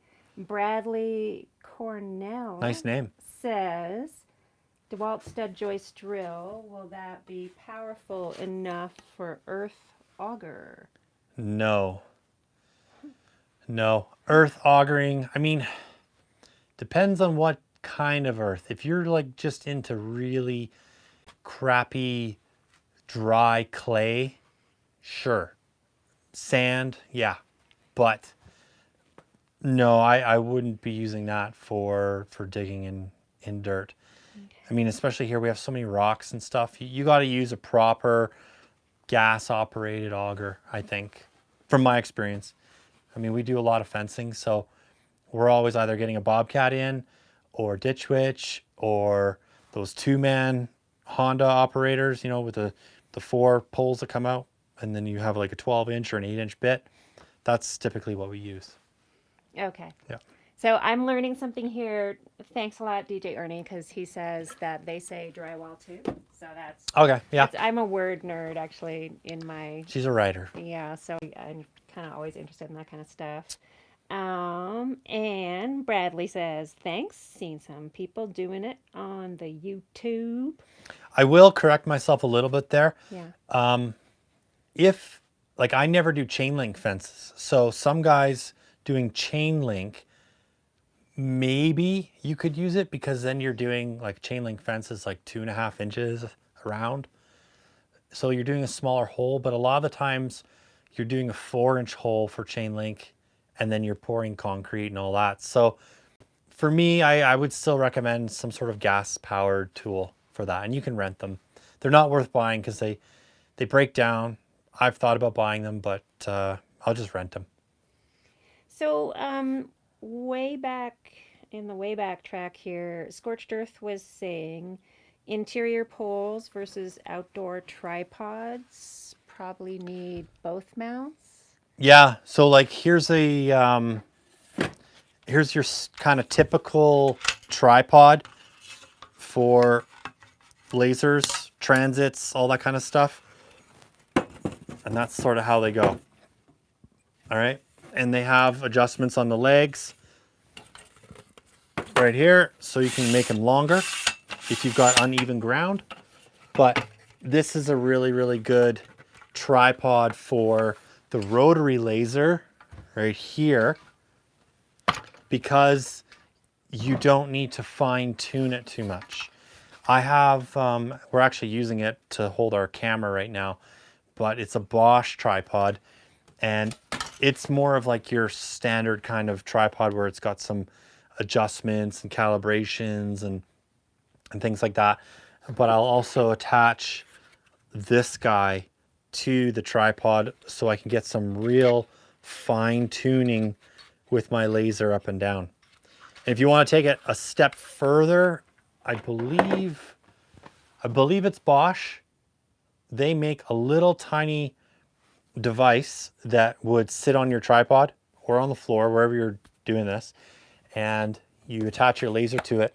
Cornell. Nice name. Says, DeWalt stud joist drill, will that be powerful enough for earth auger? No. Earth augering, I mean, depends on what kind of earth. If you're like just into really crappy, dry clay, sure. Sand, yeah. But no, I wouldn't be using that for digging in dirt. Okay. I mean, especially here, we have so many rocks and stuff. You got to use a proper gas-operated auger, I think, from my experience. I mean, we do a lot of fencing, so we're always either getting a bobcat in, or ditch witch, or those 2-man Honda operators, you know, with the 4 poles that come out, and then you have like a 12-inch or an 8-inch bit. That's typically what we use. Okay. Yeah. So I'm learning something here. Thanks a lot, DJ Ernie, because he says that they say drywall too. So Okay. Yeah. I'm a word nerd actually in my, She's a writer. yeah. So I'm kind of always interested in that kind of stuff. And Bradley says thanks. Seen some people doing it on the YouTube. I will correct myself a little bit there. Yeah. If like I never do chain link fences, so some guys doing chain link, maybe you could use it because then you're doing like chain link fences like 2.5 inches around. So you're doing a smaller hole, but a lot of the times you're doing a 4-inch hole for chain link and then you're pouring concrete and all that. So for me, I would still recommend some sort of gas powered tool for that. And you can rent them. They're not worth buying because they break down. I've thought about buying them, but I'll just rent them. So way back in the way back track here, Scorched Earth was saying interior poles versus outdoor tripods probably need both mounts. Yeah. So like here's here's your kind of typical tripod for lasers, transits, all that kind of stuff. And that's sort of how they go. All right. And they have adjustments on the legs right here, so you can make them longer if you've got uneven ground. But this is a really, really good tripod for the rotary laser right here, because you don't need to fine tune it too much. I have, we're actually using it to hold our camera right now, but it's a Bosch tripod, and it's more of like your standard kind of tripod where it's got some adjustments and calibrations and things like that. But I'll also attach this guy to the tripod so I can get some real fine tuning with my laser up and down. And if you want to take it a step further, I believe it's Bosch. They make a little tiny device that would sit on your tripod or on the floor, wherever you're doing this, and you attach your laser to it,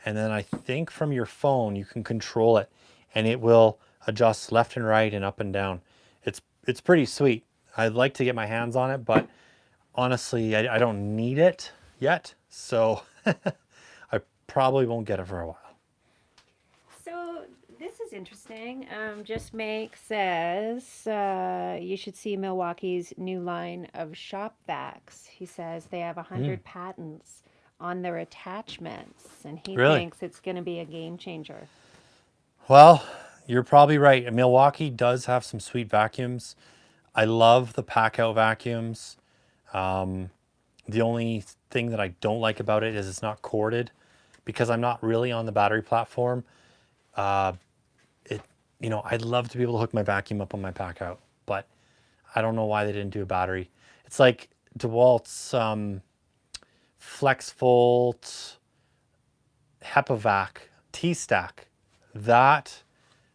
and then I think from your phone you can control it, and it will adjust left and right and up and down. It's pretty sweet. I'd like to get my hands on it, but honestly, I don't need it yet, so I probably won't get it for a while. So this is interesting. Just Make says you should see Milwaukee's new line of shop vacs. He says they have 100 patents on their attachments, and he Really? thinks it's going to be a game changer. Well, you're probably right. Milwaukee does have some sweet vacuums. I love the pack out vacuums. The only thing that I don't like about it is it's not corded, because I'm not really on the battery platform. I'd love to be able to hook my vacuum up on my pack out, but I don't know why they didn't do a battery. It's like DeWalt's FlexVolt HEPAVac T-Stack. That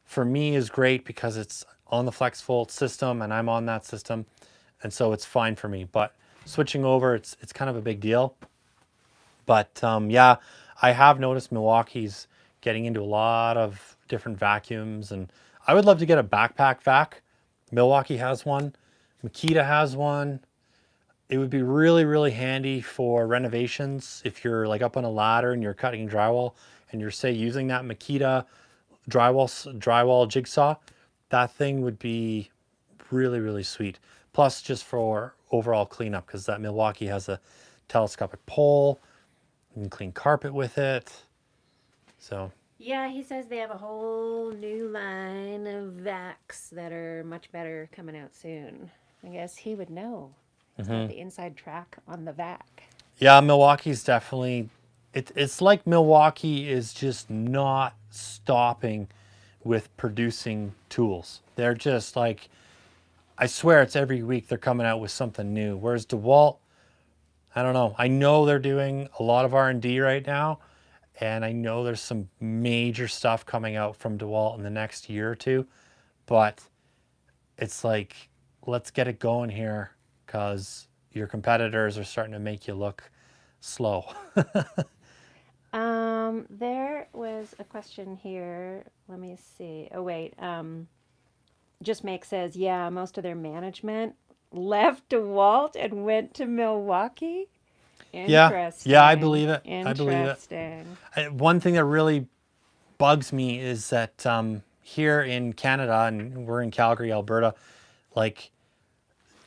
for me is great because it's on the FlexVolt system and I'm on that system, and so it's fine for me. But switching over, it's kind of a big deal. But yeah, I have noticed Milwaukee's getting into a lot of different vacuums, and I would love to get a backpack vac. Milwaukee has one. Makita has one. It would be really, really handy for renovations if you're like up on a ladder and you're cutting drywall and you're, say, using that Makita drywall jigsaw. That thing would be really, really sweet. Plus, just for overall cleanup, because that Milwaukee has a telescopic pole. You can clean carpet with it. So Yeah, he says they have a whole new line of vacs that are much better coming out soon. I guess he would know. He's got the inside track on the vac. yeah, Milwaukee's definitely, it's like Milwaukee is just not stopping with producing tools. They're just like, I swear it's every week they're coming out with something new. Whereas DeWalt, I don't know. I know they're doing a lot of R&D right now, And I know there's some major stuff coming out from DeWalt in the next year or two, but it's like, let's get it going here because your competitors are starting to make you look slow. There was a question here. Let me see. Oh wait. Just Make says, yeah, most of their management left DeWalt and went to Milwaukee. Yeah, yeah, I Interesting. believe it. I believe it. Interesting. One thing that really bugs me is that here in Canada, and we're in Calgary, Alberta, like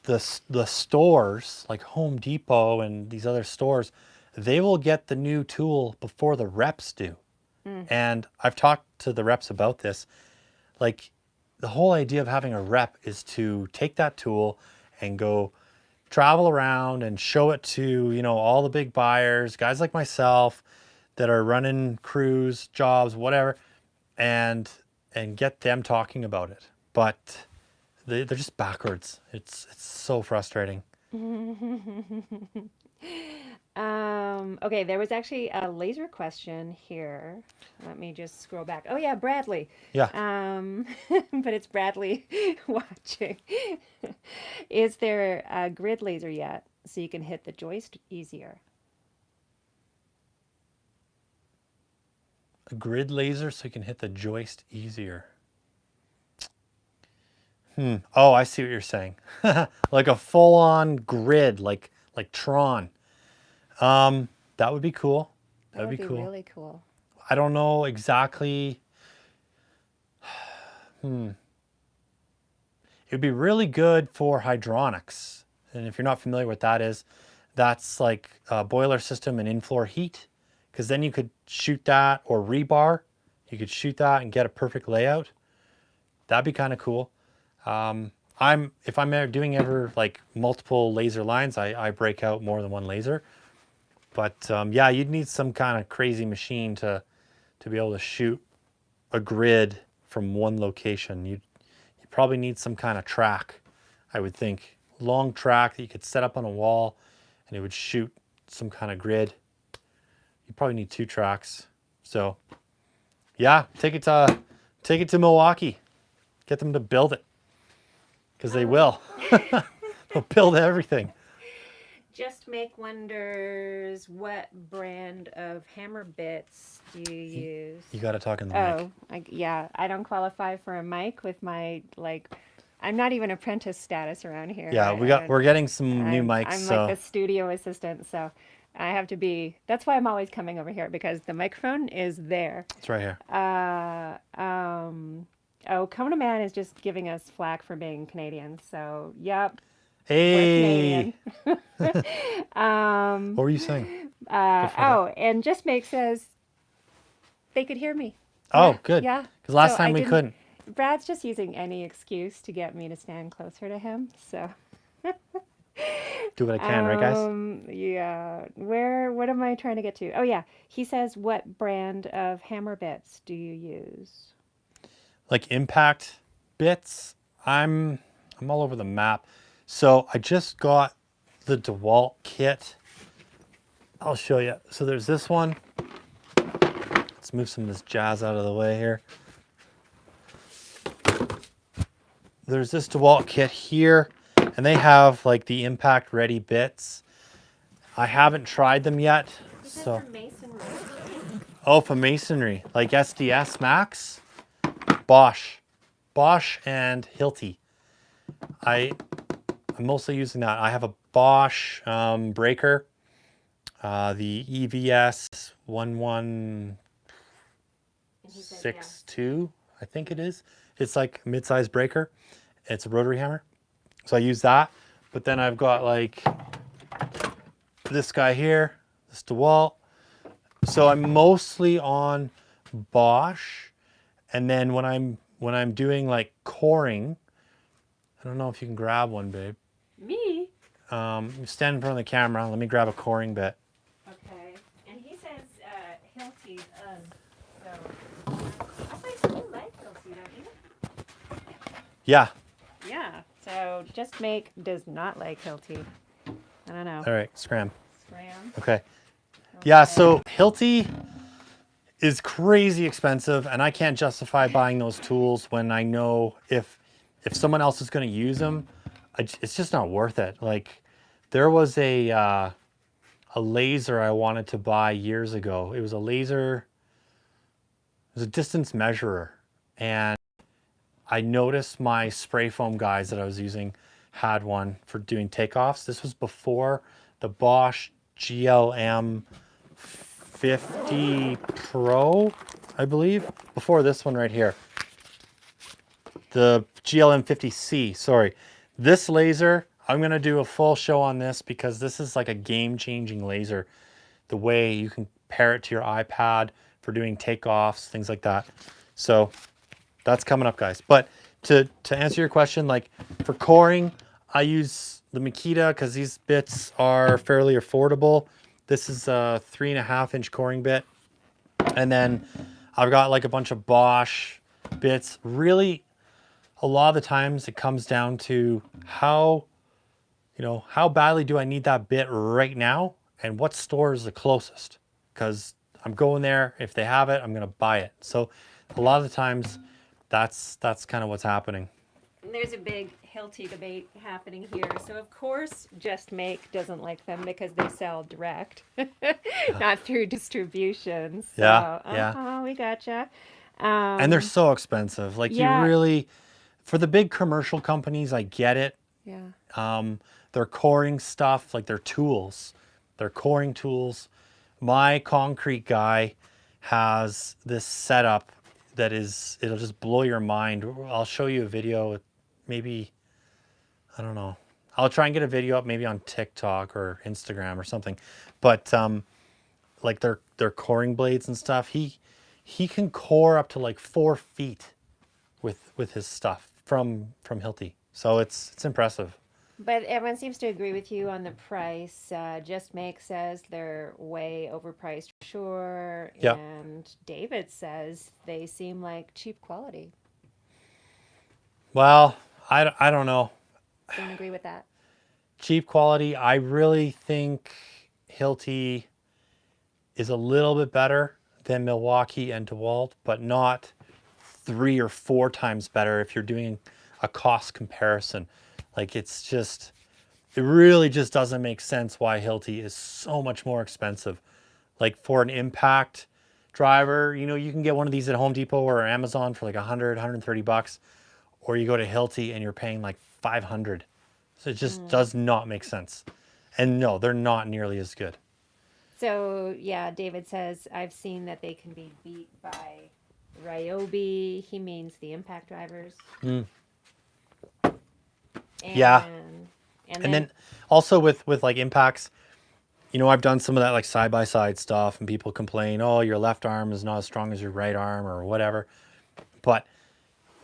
the stores, like Home Depot and these other stores, they will get the new tool before the reps do. Mm. And I've talked to the reps about this. Like, the whole idea of having a rep is to take that tool and go travel around and show it to, you know, all the big buyers, guys like myself that are running crews, jobs, whatever, and get them talking about it. But they're just backwards. It's so frustrating. Okay, there was actually a laser question here. Let me just scroll back. Oh yeah, Bradley. Yeah. But it's Bradley watching. Is there a grid laser yet so you can hit the joist easier? A grid laser so you can hit the joist easier. Oh, I see what you're saying. Like a full-on grid, like Tron. That would be cool. That would be cool. really cool. I don't know exactly. It would be really good for hydronics. And if you're not familiar with that is, that's like a boiler system and in-floor heat. Because then you could shoot that, or rebar. You could shoot that and get a perfect layout. That'd be kind of cool. If I'm ever doing like multiple laser lines, I break out more than one laser. But yeah, you'd need some kind of crazy machine to be able to shoot a grid from one location. You probably need some kind of track, I would think. Long track that you could set up on a wall and it would shoot some kind of grid. You probably need 2 tracks. So yeah, take it to Milwaukee. Get them to build it. Because they will. They'll build everything. Just Make wonders, what brand of hammer bits do you use? You got to talk in the mic. Yeah, I don't qualify for a mic with my, like, I'm not even apprentice status around here. Yeah, we're getting some new mics. I'm so. like the studio assistant, so I have to be. That's why I'm always coming over here because the microphone is there. It's right here. Oh, Kona Man is just giving us flack for being Canadian. So, yep. Hey. We're Canadian. What were you saying? And Just Make says they could hear me. Oh, Yeah, good. yeah. Because last So time we couldn't. Brad's just using any excuse to get me to stand closer to him. So. Do what I can, right, guys? Yeah. What am I trying to get to? Oh, yeah. He says, what brand of hammer bits do you use? Like impact bits. I'm all over the map. So I just got the DeWalt kit. I'll show you. So there's this one. Let's move some of this jazz out of the way here. There's this DeWalt kit here, and they have like the impact ready bits. I haven't tried them yet. So for masonry. Oh, for masonry, like SDS Max, Bosch and Hilti. I'm mostly using that. I have a Bosch breaker, the EVS 1162, I think it is. It's like a mid-size breaker. It's a rotary hammer. So I use that. But then I've got like this guy here, this DeWalt. So I'm mostly on Bosch. And then when I'm doing like coring, I don't know if you can grab one, babe. Me? You stand in front of the camera. Let me grab a coring bit. Okay. And he says Hilti. So I think you like Hilti, don't you? Yeah. Yeah. So Just Make does not like Hilti. I don't know. All right, scram. Scram. Okay. Yeah, so Hilti, is crazy expensive, and I can't justify buying those tools when I know if someone else is going to use them, it's just not worth it. Like there was a laser I wanted to buy years ago. It was a laser, it was a distance measurer, and I noticed my spray foam guys that I was using had one for doing takeoffs. This was before the Bosch GLM 50 Pro, I believe, before this one right here. The GLM 50C, sorry. This laser, I'm gonna do a full show on this because this is like a game-changing laser. The way you can pair it to your iPad for doing takeoffs, things like that. So that's coming up, guys. But to answer your question, like for coring, I use the Makita because these bits are fairly affordable. This is a 3.5-inch coring bit. And then I've got like a bunch of Bosch bits. Really, a lot of the times it comes down to how badly do I need that bit right now and what store is the closest? Because I'm going there. If they have it, I'm going to buy it. So a lot of the times that's kind of what's happening. There's a big Hilti debate happening here. So of course, Just Make doesn't like them because they sell direct, not through distribution. So, Yeah. we gotcha. And they're so expensive. Like yeah. you really, for the big commercial companies, I get it. Yeah. They're coring stuff, like they're tools. They're coring tools. My concrete guy has this setup that is, it'll just blow your mind. I'll show you a video, maybe, I don't know. I'll try and get a video up maybe on TikTok or Instagram or something. But like their coring blades and stuff, he can core up to like 4 feet with his stuff from Hilti. So it's impressive. But everyone seems to agree with you on the price. Just Make says they're way overpriced, sure. Yep. And David says they seem like cheap quality. Well, I don't know. Don't agree with that. Cheap quality, I really think Hilti is a little bit better than Milwaukee and DeWalt, but not 3 or 4 times better if you're doing a cost comparison. Like it really just doesn't make sense why Hilti is so much more expensive. Like for an impact driver, you can get one of these at Home Depot or Amazon for like 100, 130 bucks, or you go to Hilti and you're paying like 500. So it just does not make sense. And no, they're not nearly as good. So yeah, David says I've seen that they can be beat by Ryobi. He means the impact drivers. Yeah. And then also with like impacts, I've done some of that like side by side stuff and people complain, oh, your left arm is not as strong as your right arm or whatever. But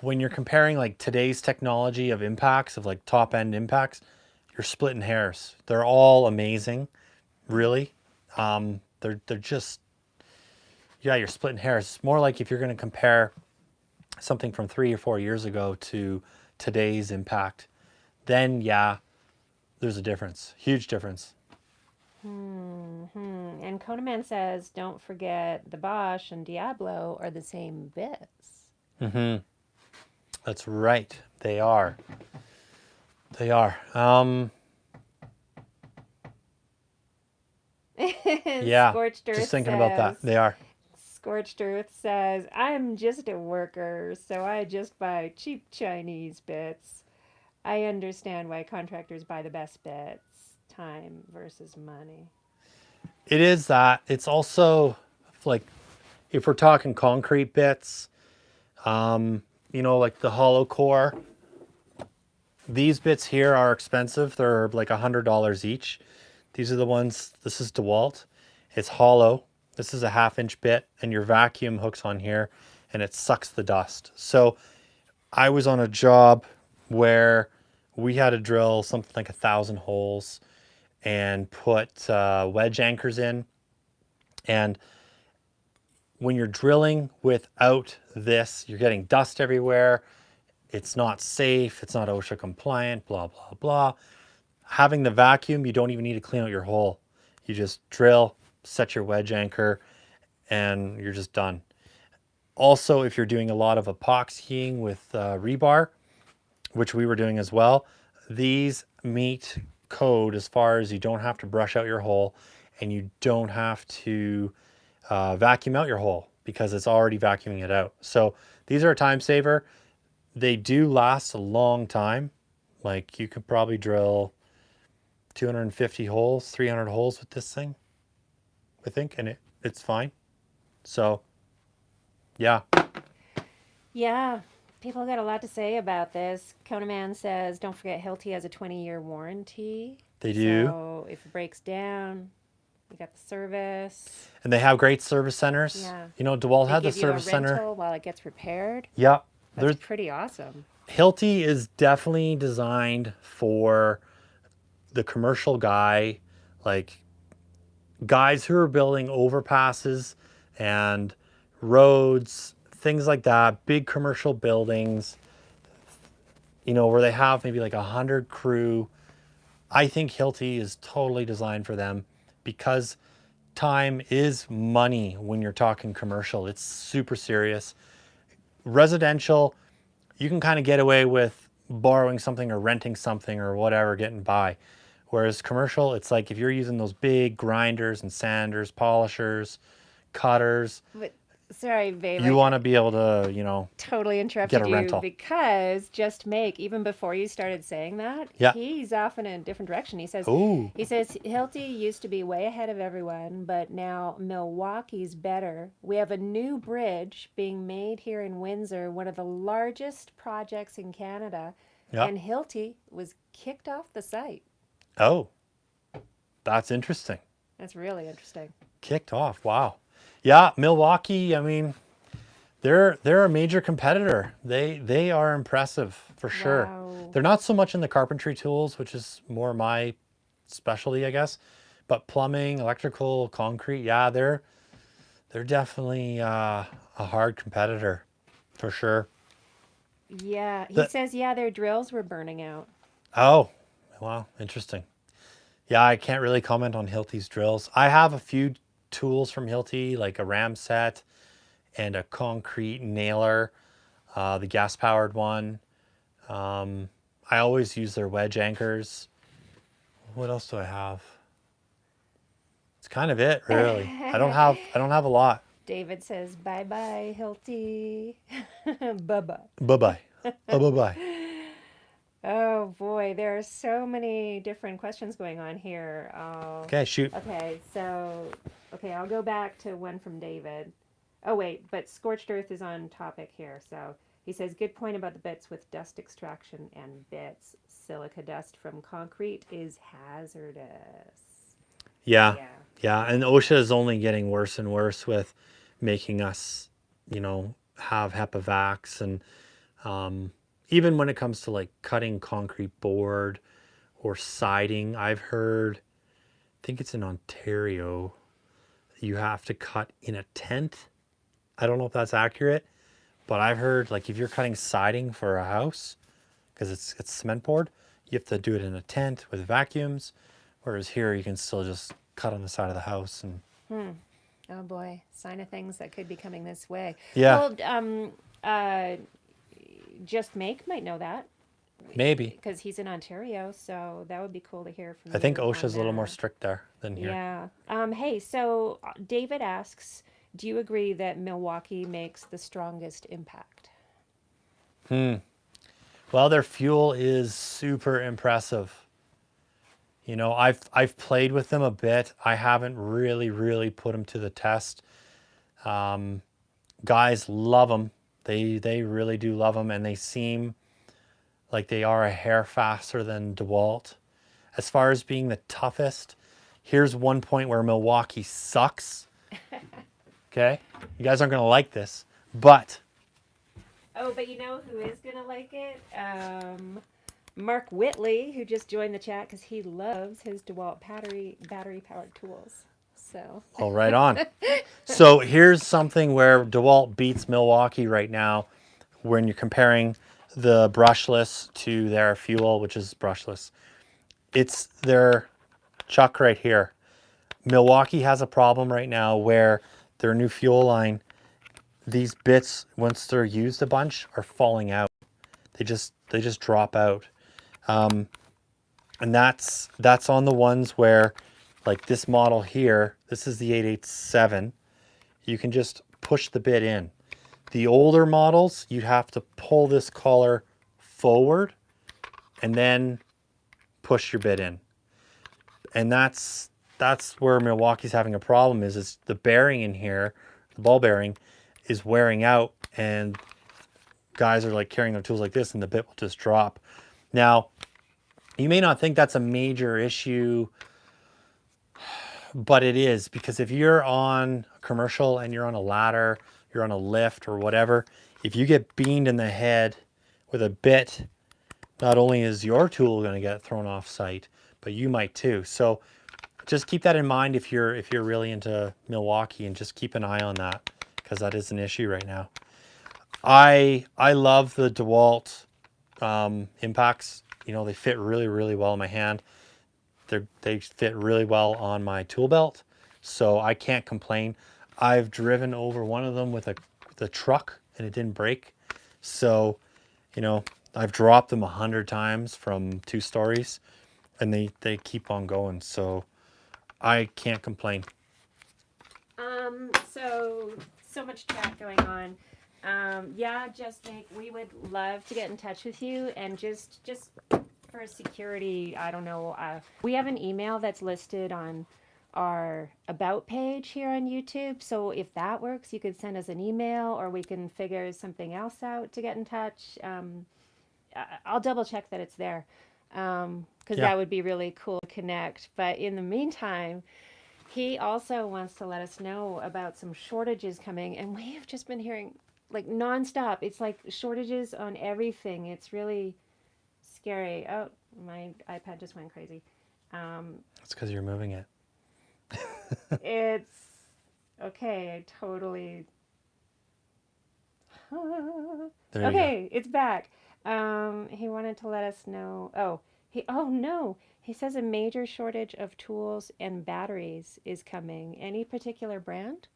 when you're comparing like today's technology of impacts, of like top end impacts, you're splitting hairs. They're all amazing, really. They're just, yeah, you're splitting hairs. It's more like if you're going to compare something from 3 or 4 years ago to today's impact, then yeah, there's a difference, huge difference. And Conaman says, don't forget the Bosch and Diablo are the same bits. That's right, they are. Yeah, Scorched Earth just thinking about that. They are. Scorched Earth says, I'm just a worker, so I just buy cheap Chinese bits. I understand why contractors buy the best bits. Time versus money. It is that. It's also like, if we're talking concrete bits, like the hollow core, these bits here are expensive. They're like $100 each. These are the ones, this is DeWalt. It's hollow. This is a 1/2-inch bit and your vacuum hooks on here and it sucks the dust. So I was on a job where we had to drill something like 1,000 holes and put wedge anchors in. And when you're drilling without this, you're getting dust everywhere. It's not safe. It's not OSHA compliant, blah, blah, blah. Having the vacuum, you don't even need to clean out your hole. You just drill, set your wedge anchor, and you're just done. Also, if you're doing a lot of epoxying with rebar, which we were doing as well, these meet code as far as you don't have to brush out your hole and you don't have to vacuum out your hole because it's already vacuuming it out. So these are a time saver. They do last a long time. Like you could probably drill 250 holes, 300 holes with this thing, I think, and it's fine. So yeah, Yeah, people got a lot to say about this. Conaman says, don't forget Hilti has a 20-year warranty. they do. So if it breaks down, you got the service. And they have great service centers. Yeah. You know, DeWalt They had the give you a service center. rental while it gets repaired. Yeah. That's There's pretty awesome. Hilti is definitely designed for the commercial guy, like guys who are building overpasses and roads, things like that, big commercial buildings, you know, where they have maybe like 100 crew. I think Hilti is totally designed for them because time is money when you're talking commercial. It's super serious. Residential, you can kind of get away with borrowing something or renting something or whatever, getting by. Whereas commercial, it's like if you're using those big grinders and sanders, polishers, cutters, But sorry, babe. you want to be able to, you know, Totally interrupted get a you rental. because Just Make, even before you started saying that, Yeah. he's off in a different direction. He says Ooh. Hilti used to be way ahead of everyone, but now Milwaukee's better. We have a new bridge being made here in Windsor, one of the largest projects in Canada, Yeah. and Hilti was kicked off the site. Oh, that's interesting. That's really interesting. Kicked off. Wow. Yeah, Milwaukee, I mean, they're a major competitor. They are impressive for sure. Wow. They're not so much in the carpentry tools, which is more my specialty, I guess. But plumbing, electrical, concrete, yeah, they're definitely a hard competitor for sure. Yeah, he The- says, yeah, their drills were burning out. Oh, wow, interesting. Yeah, I can't really comment on Hilti's drills. I have a few tools from Hilti, like a ram set and a concrete nailer, the gas-powered one. I always use their wedge anchors. What else do I have? It's kind of it, really. I don't have a lot. David says, bye bye, Hilti. Bye bye. Bye-bye. Oh, bye-bye. Oh boy, there are so many different questions going on here. Okay, shoot. Okay, I'll go back to one from David. Oh wait, but scorched earth is on topic here. So he says, good point about the bits with dust extraction and bits. Silica dust from concrete is hazardous. Yeah. Yeah. Yeah, and OSHA is only getting worse and worse with making us, you know, have HEPA vacs and even when it comes to like cutting concrete board or siding, I've heard, I think it's in Ontario, you have to cut in a tent. I don't know if that's accurate, but I've heard like if you're cutting siding for a house, because it's cement board, you have to do it in a tent with vacuums, whereas here you can still just cut on the side of the house and Oh boy, sign of things that could be coming this way. yeah, Well, Just Make might know that maybe. because he's in Ontario, so that would be cool to hear from I think you on OSHA's a little more that. strict there than here. Yeah. Hey, so David asks, do you agree that Milwaukee makes the strongest impact? Well, their fuel is super impressive. You know, I've played with them a bit. I haven't really put them to the test. Guys love them. They really do love them, and they seem like they are a hair faster than DeWalt. As far as being the toughest, here's one point where Milwaukee sucks. Okay, you guys aren't gonna like this, but Oh, but you know who is going to like it? Mark Whitley, who just joined the chat because he loves his DeWalt battery powered tools. So, oh, right on. So here's something where DeWalt beats Milwaukee right now when you're comparing the brushless to their fuel, which is brushless. It's their chuck right here. Milwaukee has a problem right now where their new fuel line, these bits, once they're used a bunch, are falling out. They just drop out. And that's on the ones where, like this model here, this is the 887. You can just push the bit in. The older models, you'd have to pull this collar forward and then push your bit in. And that's where Milwaukee's having a problem is the bearing in here, the ball bearing, is wearing out, and guys are like carrying their tools like this and the bit will just drop. Now, you may not think that's a major issue, but it is, because if you're on a commercial and you're on a ladder, you're on a lift or whatever, if you get beamed in the head with a bit, not only is your tool going to get thrown off site, but you might too. So just keep that in mind if you're really into Milwaukee, and just keep an eye on that, because that is an issue right now. I love the DeWalt impacts. You know, they fit really, really well in my hand. They fit really well on my tool belt, so I can't complain. I've driven over one of them with the truck and it didn't break. So, you know, I've dropped them 100 times from 2 stories and they keep on going. So I can't complain. So much chat going on. Yeah, just Nick, we would love to get in touch with you, and just for security, I don't know. We have an email that's listed on our about page here on YouTube. So if that works, you could send us an email, or we can figure something else out to get in touch. I'll double check that it's there, because that would be really cool to connect. But in the meantime, he also wants to let us know about some shortages coming, and we have just been hearing like nonstop. It's like shortages on everything. It's really scary. Oh, my iPad just went crazy. That's because you're moving it. It's okay. I totally. Okay, it's back. He wanted to let us know. Oh no. He says a major shortage of tools and batteries is coming. Any particular brand?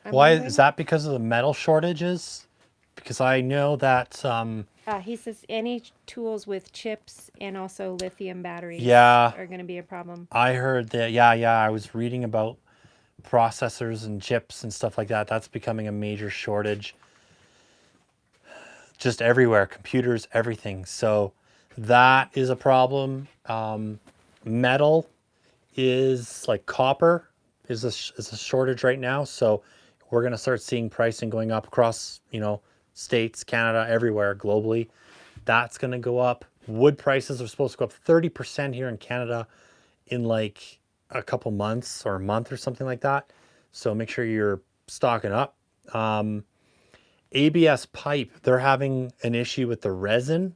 Why is that? Because of the metal shortages? Because I know that He says any tools with chips and also lithium batteries are going to be a problem. I heard that. Yeah, I was reading about processors and chips and stuff like that. That's becoming a major shortage. Just everywhere, computers, everything. So that is a problem. Metal is like copper is a shortage right now. So we're going to start seeing pricing going up across, states, Canada, everywhere, globally. That's going to go up. Wood prices are supposed to go up 30% here in Canada in like a couple months or a month or something like that. So make sure you're stocking up. ABS pipe, they're having an issue with the resin,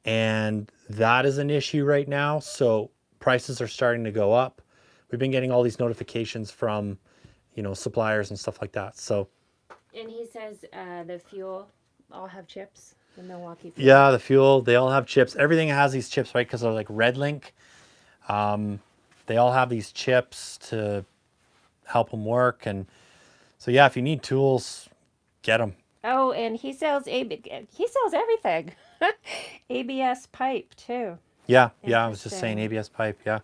and that is an issue right now. So prices are starting to go up. We've been getting all these notifications from, suppliers and stuff like that. So. And he says the fuel all have chips, the Milwaukee fuel. Yeah, the fuel, they all have chips. Everything has these chips, right? Because they're like Red Link. They all have these chips to help them work. And so, yeah, if you need tools, get them. Oh, and he sells everything. ABS pipe too. Yeah, I was just saying ABS pipe. Yeah.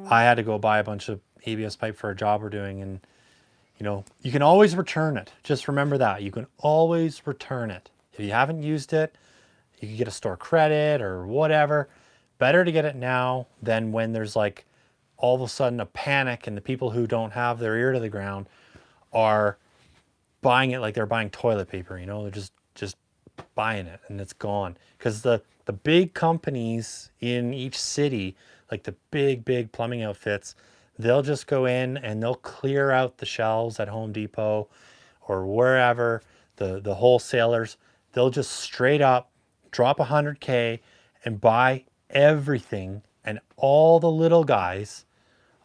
I had to go buy a bunch of ABS pipe for a job we're doing, and you can always return it. Just remember that. You can always return it. If you haven't used it, you can get a store credit or whatever. Better to get it now than when there's like all of a sudden a panic and the people who don't have their ear to the ground are buying it like they're buying toilet paper. They're just buying it and it's gone. Because the big companies in each city, like the big plumbing outfits, they'll just go in and they'll clear out the shelves at Home Depot or wherever, the wholesalers. They'll just straight up drop $100K and buy everything. And all the little guys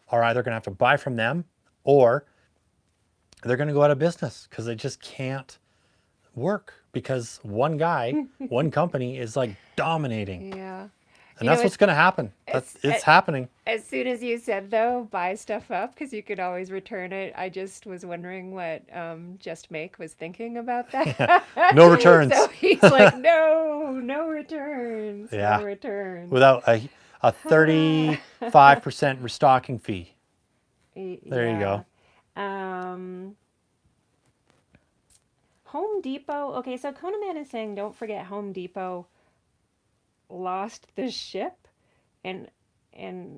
are either going to have to buy from them, or they're going to go out of business because they just can't work, because one guy, one company is like dominating. Yeah. And that's what's going to happen. It's happening. As soon as you said, though, buy stuff up because you could always return it, I just was wondering what Just Make was thinking about that. No returns. So he's like, no returns. Yeah. No returns. Without a 35% restocking fee. There you go. Home Depot. Okay, so Kona Man is saying, don't forget Home Depot lost the ship, and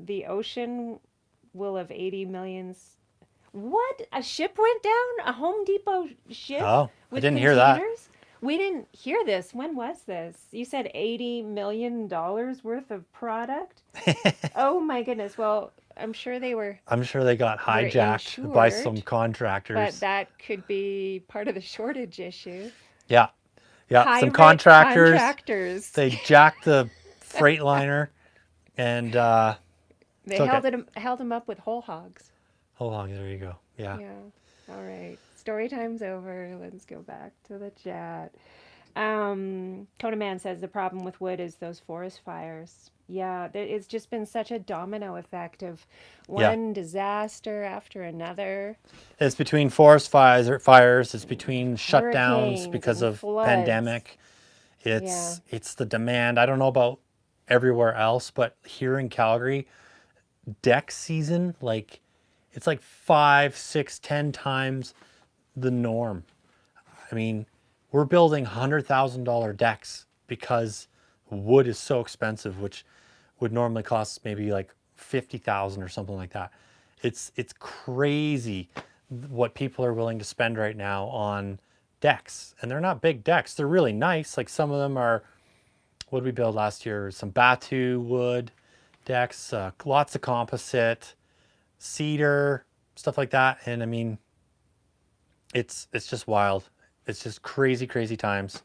the ocean will have 80 millions. What? A ship went down? A Home Depot ship? Oh, I with didn't hear that. containers? We didn't hear this. When was this? You said $80 million worth of product? Oh my goodness. Well, I'm sure they got hijacked by some insured, contractors. but that could be part of the shortage issue. Yeah. Some Pirate contractors. They jacked the Freightliner, and They held him up with whole hogs. Whole hog. There you go. Yeah. All right. Story time's over. Let's go back to the chat. Kona Man says the problem with wood is those forest fires. Yeah, it's just been such a domino effect of one disaster after another. It's between forest fires. It's between shutdowns Hurricanes because and of floods. pandemic. It's the demand. I don't know about everywhere else, but here in Calgary, deck season, it's like 5, 6, 10 times the norm. I mean, we're building $100,000 decks because wood is so expensive, which would normally cost maybe like $50,000 or something like that. It's crazy what people are willing to spend right now on decks, and they're not big decks. They're really nice. Like some of them are. What did we build last year? Some Batu wood decks, lots of composite, cedar, stuff like that. And I mean, it's just wild. It's just crazy times.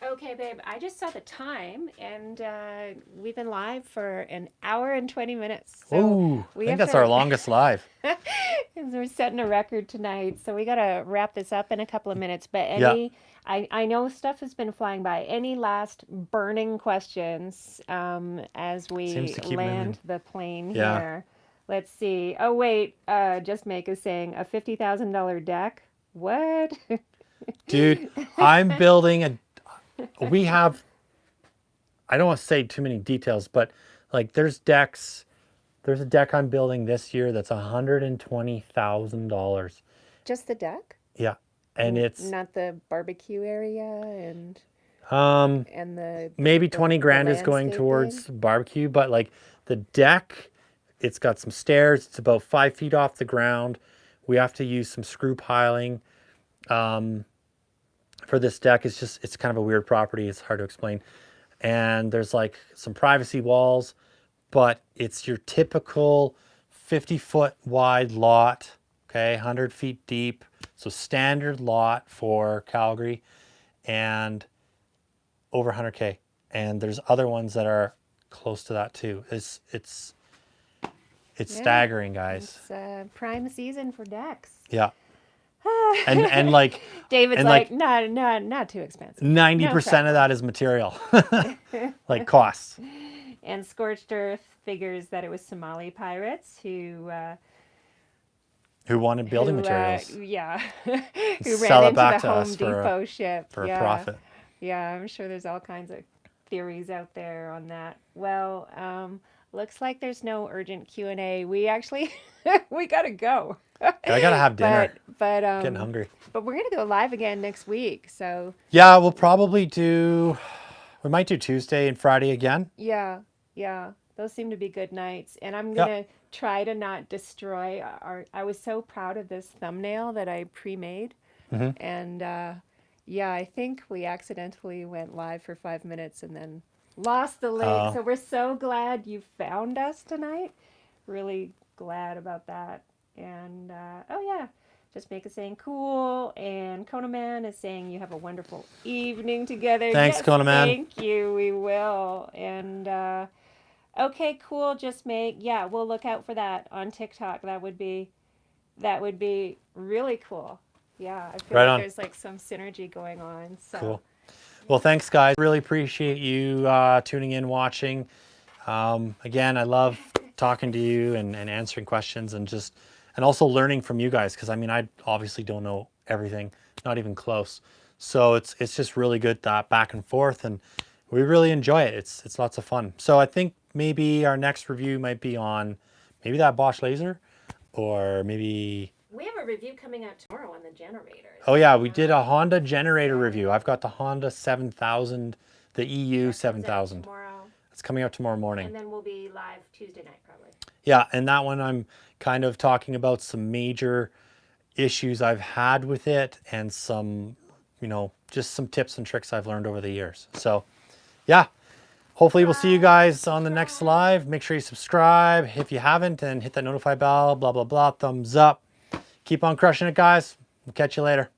Okay, babe, I just saw the time, and we've been live for an hour and 20 minutes. So I think that's our longest live. We're setting a record tonight, so we got to wrap this up in a couple of minutes. But I know stuff has been flying by. Any last burning questions as we land the plane here? Let's see. Oh, wait, Just Make is saying a $50,000 deck. What? Dude, I'm building we have, I don't want to say too many details, but like there's a deck I'm building this year that's $120,000. Just the deck? Yeah. And it's not the barbecue area and the maybe 20 grand is going towards barbecue, but like the deck, it's got some stairs. It's about 5 feet off the ground. We have to use some screw piling. For this deck, it's kind of a weird property. It's hard to explain. And there's like some privacy walls, but it's your typical 50-foot wide lot, okay, 100 feet deep. So standard lot for Calgary, and over 100K. And there's other ones that are close to that too. It's staggering, guys. It's prime season for decks. Yeah. and like David's like not too expensive. 90% of that is material, like costs. And Scorched Earth figures that it was Somali pirates who wanted building materials. Who ran sell it into back the to Home us Depot ship for a profit. Yeah, I'm sure there's all kinds of theories out there on that. Well, looks like there's no urgent Q&A. We actually we gotta go. I gotta have dinner. But getting hungry. But we're gonna go live again next week. So yeah, we'll probably we might do Tuesday and Friday again. Yeah. Those seem to be good nights. And I'm gonna try to not destroy I was so proud of this thumbnail that I pre-made. Mm-hmm. And I think we accidentally went live for 5 minutes and then lost the link. So we're so glad you found us tonight. Really glad about that. And Just Make us saying cool, and Kona Man is saying you have a wonderful evening together. Thanks, Kona Man. Thank you. We will. And okay, cool. Just Make. Yeah, we'll look out for that on TikTok. That would be really cool. Yeah, I feel like there's like some synergy going on. So cool. Well, thanks, guys. Really appreciate you tuning in, watching. Again, I love talking to you and answering questions and also learning from you guys, because I mean, I obviously don't know everything, not even close. So it's just really good, that back and forth, and we really enjoy it. It's lots of fun. So I think maybe our next review might be on maybe that Bosch laser, or maybe... We have a review coming out tomorrow on the generator. Oh yeah, we did a Honda generator review. I've got the Honda 7000, the EU 7000. Tomorrow. It's coming out tomorrow morning. And then we'll be live Tuesday night probably. Yeah, and that one I'm kind of talking about some major issues I've had with it, and some, you know, just some tips and tricks I've learned over the years. So yeah, hopefully we'll see you guys on the next live. Make sure you subscribe if you haven't, and hit that notify bell, blah, blah, blah, thumbs up. Keep on crushing it, guys. We'll catch you later.